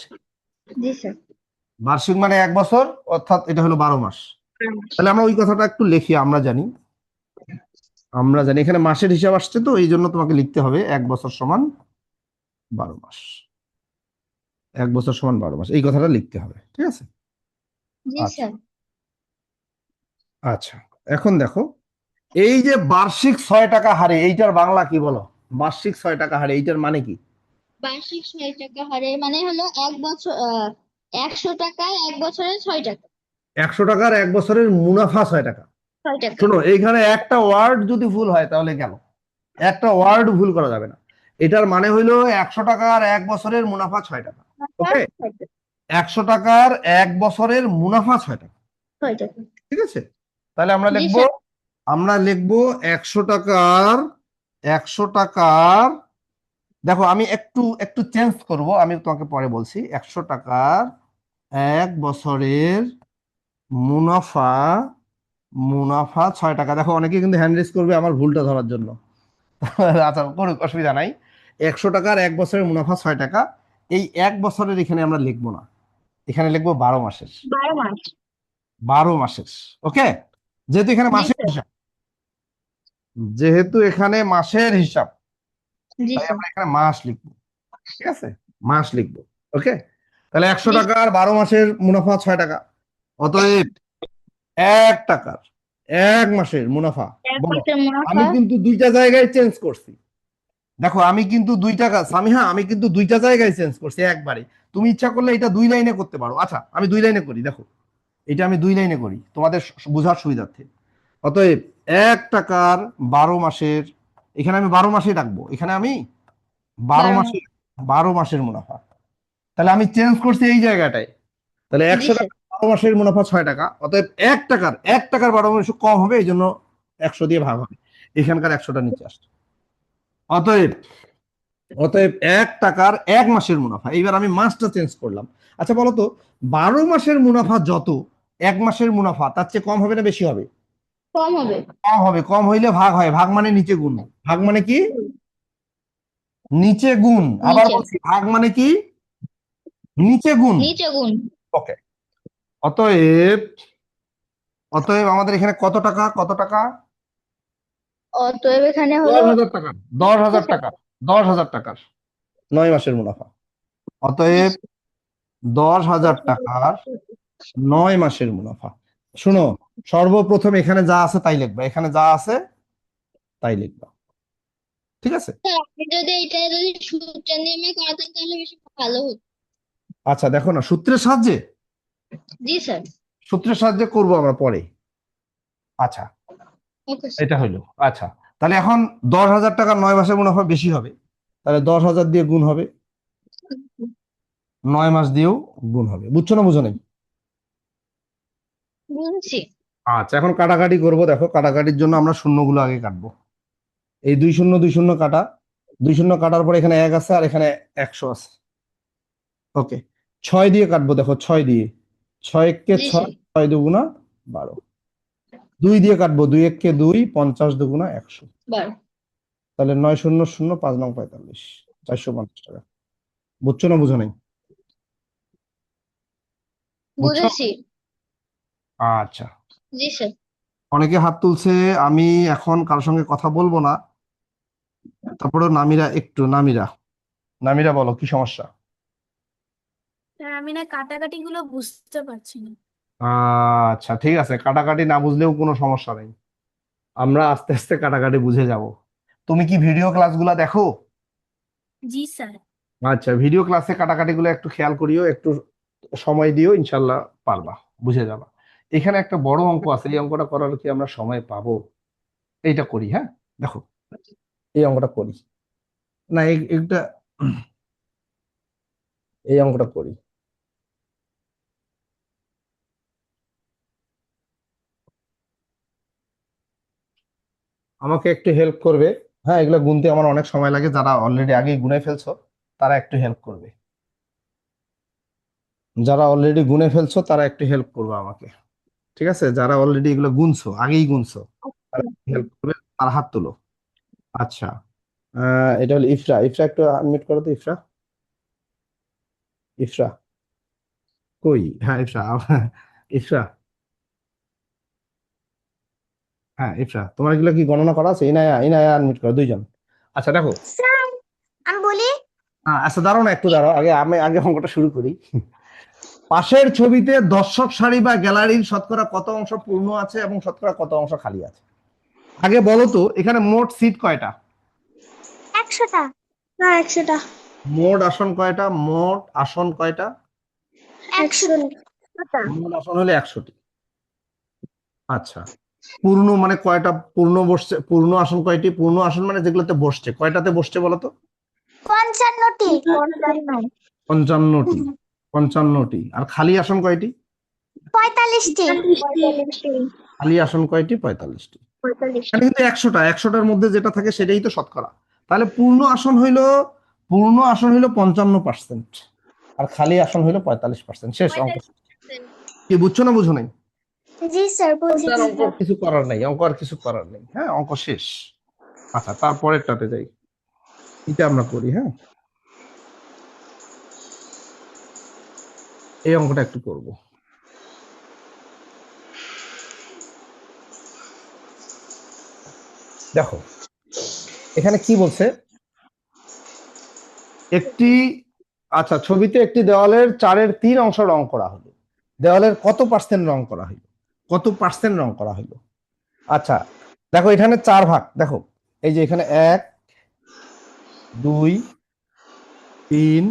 জি স্যার বার্ষিক মানে 1 বছর, অর্থাৎ এটা হলো 12 মাস। তাহলে আমরা ওই কথাটা একটু লিখি, আমরা জানি এখানে মাসের হিসাব আসছে, তো এই জন্য তোমাকে লিখতে হবে 1 বছর সমান 12 মাস। 1 বছর সমান 12 মাস, এই কথাটা লিখতে হবে, ঠিক আছে? জি আচ্ছা স্যার আচ্ছা, এখন দেখো, এই যে বার্ষিক 6 টাকা হারে, এইটার বাংলা কি বলো? বার্ষিক 6 টাকা হারে, এইটার মানে কি? বার্ষিক 6 টাকা হারে মানে হলো 1 বছর 100 টাকায় 1 বছরে 6 টাকা 100 টাকার 1 বছরের মুনাফা 6 টাকা। 6 টাকা শোনো, এইখানে একটা ওয়ার্ড যদি ভুল হয় তাহলে গেল, একটা ওয়ার্ড ভুল করা যাবে না। এটার মানে হইলো 100 টাকার 1 বছরের মুনাফা 6 টাকা। ওকে, 100 টাকার 1 বছরের মুনাফা 6 টাকা, 6 টাকা ঠিক আছে? তাহলে আমরা জি লিখবো, স্যার 100 টাকার, দেখো আমি একটু একটু চেঞ্জ করব, আমি তোমাকে পরে বলছি। 100 টাকার 1 বছরের মুনাফা, মুনাফা 6 টাকা। দেখো অনেকে কিন্তু হ্যান্ড রেজ করবে আমার ভুলটা ধরার জন্য। আচ্ছা, করুক, অসুবিধা নাই। 100 টাকার 1 বছরের মুনাফা 6 টাকা, এই 1 বছরের এখানে আমরা লিখবো না, এখানে লিখবো 12 মাসের। 12 মাস 12 মাসের, ওকে? যেহেতু এখানে জি মাসের স্যার হিসাব, যেহেতু এখানে মাসের হিসাব, জি তাই স্যার আমরা এখানে মাস লিখবো, ঠিক আছে? মাস লিখবো, ওকে? তাহলে 100 জি টাকার 12 মাসের মুনাফা 6 টাকা, অতএব 1 টাকার 1 মাসের মুনাফা। 1 বলো, মাসের মুনাফা আমি কিন্তু দুইটা জায়গায় চেঞ্জ করছি। দেখো আমি কিন্তু 2 টাকা, সামিহা, আমি কিন্তু দুইটা জায়গায় চেঞ্জ করছি একবারে। তুমি ইচ্ছা করলে এটা 2 লাইনে করতে পারো। আচ্ছা, আমি 2 লাইনে করি, দেখো এটা আমি 2 লাইনে করি তোমাদের বোঝার সুবিধার্থে। অতএব 1 টাকার 12 মাসের, এখানে আমি 12 মাসে রাখবো, এখানে আমি 12 12 মাস মাসের, 12 মাসের মুনাফা। তাহলে আমি চেঞ্জ করছি এই জায়গাটায়। তাহলে জি 100 স্যার টাকা 12 মাসের মুনাফা 6 টাকা, অতএব 1 টাকার 12 মাস কম হবে, এই জন্য 100 দিয়ে ভাগ হবে, এখানকার 100টা নিচে আসছে। অতএব অতএব 1 টাকার 1 মাসের মুনাফা। এইবার আমি মাসটা চেঞ্জ করলাম। আচ্ছা বলো তো, 12 মাসের মুনাফা যত, 1 মাসের মুনাফা তার চেয়ে কম হবে না বেশি হবে? কম হবে কম হবে। কম হইলে ভাগ হয়, ভাগ মানে নিচে গুণ। ভাগ মানে কি? নিচে গুণ। আবার নিচে বলছি, ভাগ মানে কি? নিচে গুণ। নিচে গুণ ওকে, অতএব অতএব আমাদের এখানে কত টাকা, কত টাকা? অতএব এখানে হলো 10,000 টাকা, 10,000 টাকা, 10,000 টাকার 9 মাসের মুনাফা। অতএব 10,000 টাকার 9 মাসের মুনাফা। শুনো, সর্বপ্রথম এখানে যা আছে তাই লিখবা, এখানে যা আছে তাই লিখবা, ঠিক আছে? স্যার আপনি যদি এটা যদি সূত্র নিয়মে করাতেন তাহলে বেশি ভালো হতো আচ্ছা দেখো না, সূত্রের সাহায্যে, জি স্যার সূত্রের সাহায্যে করবো আমরা পরে। আচ্ছা, ওকে স্যার এটা হইলো। আচ্ছা, তাহলে এখন 10,000 টাকার 9 মাসের মুনাফা বেশি হবে, তাহলে 10,000 দিয়ে গুণ হবে, 9 মাস দিয়েও গুণ হবে। বুঝছো না বুঝো নাই? বুঝছি আচ্ছা, এখন কাটাকাটি করবো। দেখো, কাটাকাটির জন্য আমরা শূন্যগুলো আগে কাটবো। এই 2 শূন্য 2 শূন্য কাটা, 2 শূন্য কাটার পর এখানে 1 আছে আর এখানে 100 আছে। ওকে, 6 দিয়ে কাটবো। দেখো 6 দিয়ে, 6 একে জি 6, স্যার 6 দুগুণা 12। 2 দিয়ে কাটবো, 2 একে 2, 50 দুগুণা 100। 12 তাহলে 9 শূন্য শূন্য 5 নং 45, 450 টাকা। বুঝছো না বুঝো নাই? বুঝছো? বুঝেছি আচ্ছা, জি স্যার অনেকে হাত তুলছে, আমি এখন কারোর সঙ্গে কথা বলবো না। তারপরে নামিরা, একটু নামিরা, নামিরা বলো কি সমস্যা? স্যার আমি না কাটাকাটি গুলো বুঝতে পারছি না। আচ্ছা ঠিক আছে, কাটাকাটি না বুঝলেও কোনো সমস্যা নেই, আমরা আস্তে আস্তে কাটাকাটি বুঝে যাব। তুমি কি ভিডিও ক্লাসগুলো দেখো? জি স্যার। আচ্ছা, ভিডিও ক্লাসে কাটাকাটি গুলো একটু খেয়াল করিও, একটু সময় দিও, ইনশাল্লাহ পারবা, বুঝে যাবা। এখানে একটা বড় অঙ্ক আছে, এই অঙ্কটা করার কি আমরা সময় পাবো? এইটা করি, হ্যাঁ? দেখো, এই অঙ্কটা করি না, এইটা, এই অঙ্কটা করি। আমাকে একটু হেল্প করবে? হ্যাঁ, এগুলো গুনতে আমার অনেক সময় লাগে, যারা অলরেডি আগেই গুনে ফেলছো তারা একটু হেল্প করবে, যারা অলরেডি গুনে ফেলছো তারা একটু হেল্প করবে আমাকে, ঠিক আছে? যারা অলরেডি এগুলো গুনছো, আগেই গুনছো, তারা হেল্প করবে, তার হাত তুলো। আচ্ছা, এটা হলো ইফরা। ইফরা একটু আনমিউট করো তো। ইফরা, ইফরা কই? হ্যাঁ ইফরা, ইফরা, হ্যাঁ ইফরা, তোমার এগুলো কি গণনা করা আছে? ইনায়া, ইনায়া আনমিউট করো দুইজন। আচ্ছা দেখো, স্যার আমি বলি আচ্ছা দাঁড়াও না, একটু দাঁড়াও, আমি আগে অঙ্কটা শুরু করি। পাশের ছবিতে দর্শক সারি বা গ্যালারির শতকরা কত অংশ পূর্ণ আছে এবং শতকরা কত অংশ খালি আছে? আগে বলো তো এখানে মোট সিট কয়টা? 100টা। না 100টা। মোট আসন কয়টা? মোট আসন কয়টা? 100টা। মোট আসন হলে 100টি। আচ্ছা, পূর্ণ মানে কয়টা পূর্ণ বসছে? পূর্ণ আসন কয়টি? পূর্ণ আসন মানে যেগুলোতে বসছে, কয়টাতে বসছে বলো তো? 55টি। 55টি। 55টি। আর খালি আসন কয়টি? 45টি। খালি আসন কয়টি? 45টি। এখানে কিন্তু 100টা, 100টার মধ্যে যেটা থাকে সেটাই তো শতকরা। তাহলে পূর্ণ আসন হইলো 55%, আর খালি আসন হইলো 45%। শেষ অঙ্ক। কি বুঝছো না বুঝো নাই? জি স্যার আর অঙ্ক কিছু করার নাই, অঙ্ক আর কিছু করার নেই। হ্যাঁ, অঙ্ক শেষ। আচ্ছা, তারপরেরটাতে যাই, এটা আমরা করি। হ্যাঁ, এই অঙ্কটা একটু করব। দেখো এখানে কি বলছে, একটি, আচ্ছা ছবিতে একটি দেওয়ালের 4/3 অংশ রং করা হলো। দেওয়ালের কত পার্সেন্ট রং করা হলো? কত পার্সেন্ট রং করা হলো? আচ্ছা দেখো এখানে 4 ভাগ। দেখো এই যে এখানে 1 2 3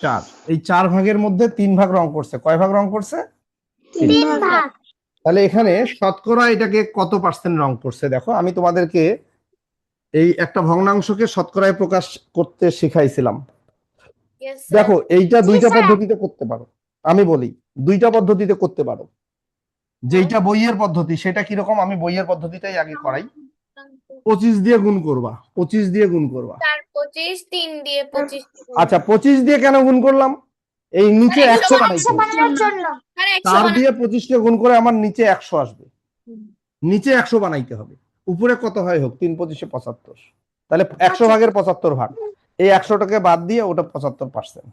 4, এই 4 ভাগের মধ্যে 3 ভাগ রং করছে। কয় ভাগ রং করছে? 3 ভাগ। তাহলে এখানে শতকরা এটাকে কত পার্সেন্ট রং করছে? দেখো আমি তোমাদেরকে এই একটা ভগ্নাংশকে শতকরায় প্রকাশ করতে শিখাইছিলাম। দেখো এইটা দুইটা পদ্ধতিতে করতে পারো। আমি বলি দুইটা পদ্ধতিতে করতে পারো। যেইটা বইয়ের পদ্ধতি সেটা কিরকম, আমি বইয়ের পদ্ধতিটাই আগে করাই। 25 দিয়ে গুণ করবা, 25 দিয়ে গুণ করবা। 25 3 দিয়ে 25 আচ্ছা 25 দিয়ে কেন গুণ করলাম? এই নিচে 100 বানাইতে হবে। বানানোর জন্য। আর 100 4 দিয়ে 25 কে গুণ করে আমার নিচে 100 আসবে। নিচে 100 বানাইতে হবে, উপরে কত হয় হোক, 3 25 75। তাহলে 100 ভাগের 75 ভাগ, এই 100টাকে বাদ দিয়ে ওটা 75%।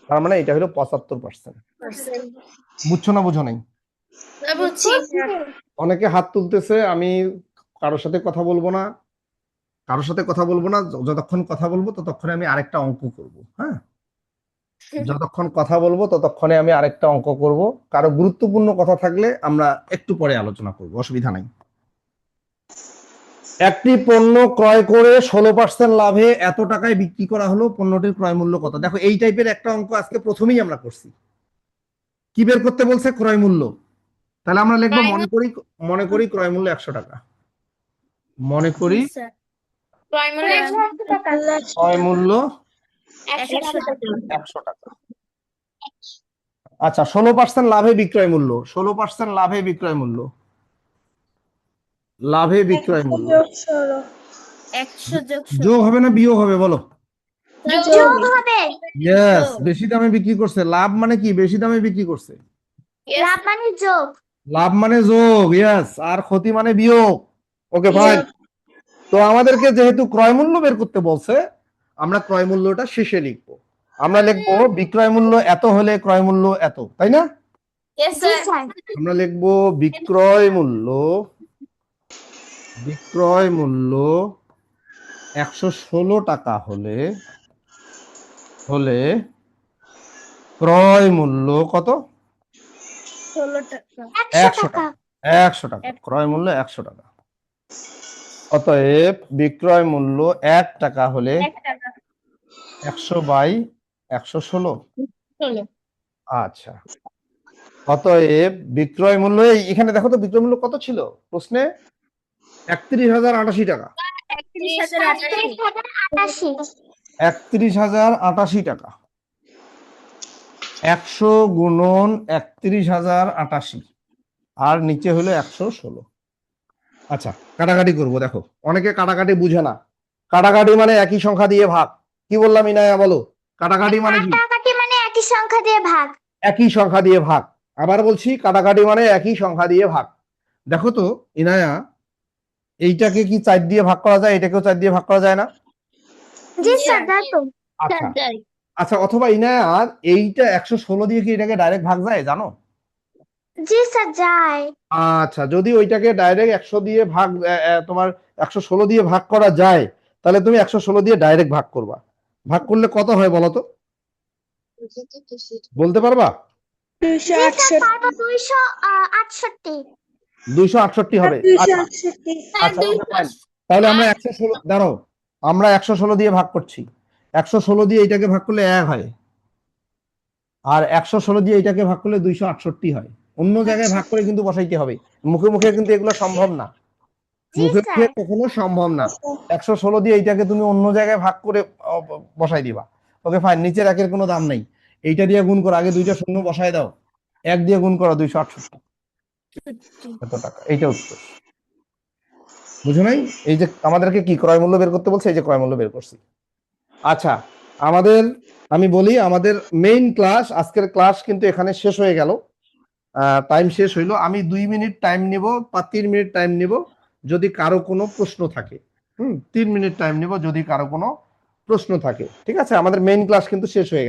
তার মানে এটা হলো 75%। বুঝছো না বুঝো নাই? বুঝছি। অনেকে হাত তুলতেছে, আমি কারোর সাথে কথা বলবো না, কারোর সাথে কথা বলবো না। যতক্ষণ কথা বলবো ততক্ষণে আমি আরেকটা অঙ্ক করব। হ্যাঁ, যতক্ষণ কথা বলবো ততক্ষণে আমি আরেকটা অঙ্ক করব। কারো গুরুত্বপূর্ণ কথা থাকলে আমরা একটু পরে আলোচনা করব, অসুবিধা নাই। একটি পণ্য ক্রয় করে 16% লাভে এত টাকায় বিক্রি করা হলো, পণ্যটির ক্রয় মূল্য কত? দেখো এই টাইপের একটা অঙ্ক আজকে প্রথমেই আমরা করছি। কি বের করতে বলছে? ক্রয় মূল্য। তাহলে আমরা লিখবো মনে করি ক্রয় মূল্য 100 টাকা। মনে করি ক্রয় মূল্য 100 টাকা। আচ্ছা 16% লাভে বিক্রয় মূল্য, 16% লাভে বিক্রয় মূল্য, লাভে বিক্রয় মূল্য 100 যোগ যোগ হবে না বিয়োগ হবে বলো? যোগ হবে। ইয়েস, বেশি দামে বিক্রি করছে। লাভ মানে কি? বেশি দামে বিক্রি করছে। লাভ মানে যোগ। লাভ মানে যোগ, ইয়েস। আর ক্ষতি মানে বিয়োগ। Okay fine. তো আমাদেরকে যেহেতু ক্রয় মূল্য বের করতে বলছে, আমরা ক্রয় মূল্যটা শেষে লিখবো। আমরা লিখবো বিক্রয় মূল্য এত হলে ক্রয় মূল্য এত, তাই না? জি স্যার। আমরা লিখবো বিক্রয় মূল্য 116 টাকা হলে ক্রয় মূল্য কত? 100 টাকা। 100 টাকা ক্রয় মূল্য 100 টাকা। অতএব বিক্রয় মূল্য 1 টাকা হলে 100/116। আচ্ছা, অতএব বিক্রয় মূল্য, এখানে দেখো তো বিক্রয় মূল্য কত ছিল প্রশ্নে? 31,088 টাকা। 31,088 টাকা। 100 গুণন 31,088 আর নিচে হলো 116। আচ্ছা কাটাকাটি করবো। দেখো অনেকে কাটাকাটি বুঝে না। কাটাকাটি মানে একই সংখ্যা দিয়ে ভাগ। কি বললাম ইনায়া বলো? কাটাকাটি মানে কি? কাটাকাটি মানে একই সংখ্যা দিয়ে ভাগ। একই সংখ্যা দিয়ে ভাগ। আবার বলছি, কাটাকাটি মানে একই সংখ্যা দিয়ে ভাগ। দেখো তো ইনায়া, এইটাকে কি 4 দিয়ে ভাগ করা যায়? এটাকেও 4 দিয়ে ভাগ করা যায় না? জি স্যার, যাই তো। আচ্ছা আচ্ছা, অথবা ইনায়া এইটা 116 দিয়ে কি এটাকে ডাইরেক্ট ভাগ যায় জানো? জি স্যার, যায়। আচ্ছা, যদি ওইটাকে ডাইরেক্ট 100 দিয়ে ভাগ তোমার 116 দিয়ে ভাগ করা যায়, তাহলে তুমি 116 দিয়ে ডাইরেক্ট ভাগ করবা। ভাগ করলে কত হয় বলো তো? বলতে পারবা? জি স্যার, পারবো। 268। 268 হবে। আচ্ছা আচ্ছা, okay, fine. তাহলে আমরা 116, দাঁড়াও, আমরা 116 দিয়ে ভাগ করছি। 116 দিয়ে এটাকে ভাগ করলে 1 হয়, আর 116 দিয়ে এটাকে ভাগ করলে 268 হয়। অন্য জায়গায় ভাগ করে কিন্তু বসাইতে হবে, মুখে মুখে কিন্তু এগুলো সম্ভব না। জি মুখে মুখে স্যার। কখনো সম্ভব না। 116 দিয়ে এইটাকে তুমি অন্য জায়গায় ভাগ করে বসাই দিবা। ওকে ফাইন, নিচের একের কোনো দাম নেই, এইটা দিয়ে গুণ করো, আগে 2টা শূন্য বসায় দাও, 1 দিয়ে গুণ করো, 268 এত টাকা। এইটা উত্তর। বুঝো নাই? এই যে আমাদেরকে কি ক্রয় মূল্য বের করতে বলছে, এই যে ক্রয় মূল্য বের করছি। আচ্ছা, আমি বলি, আমাদের মেইন ক্লাস, আজকের ক্লাস কিন্তু এখানে শেষ হয়ে গেল। টাইম শেষ হইলো। আমি 2 মিনিট টাইম নিব বা 3 মিনিট টাইম নিব যদি কারো কোনো প্রশ্ন থাকে। 3 মিনিট টাইম নিব যদি কারো কোনো প্রশ্ন থাকে। ঠিক আছে, আমাদের মেইন ক্লাস কিন্তু শেষ হয়ে গেল।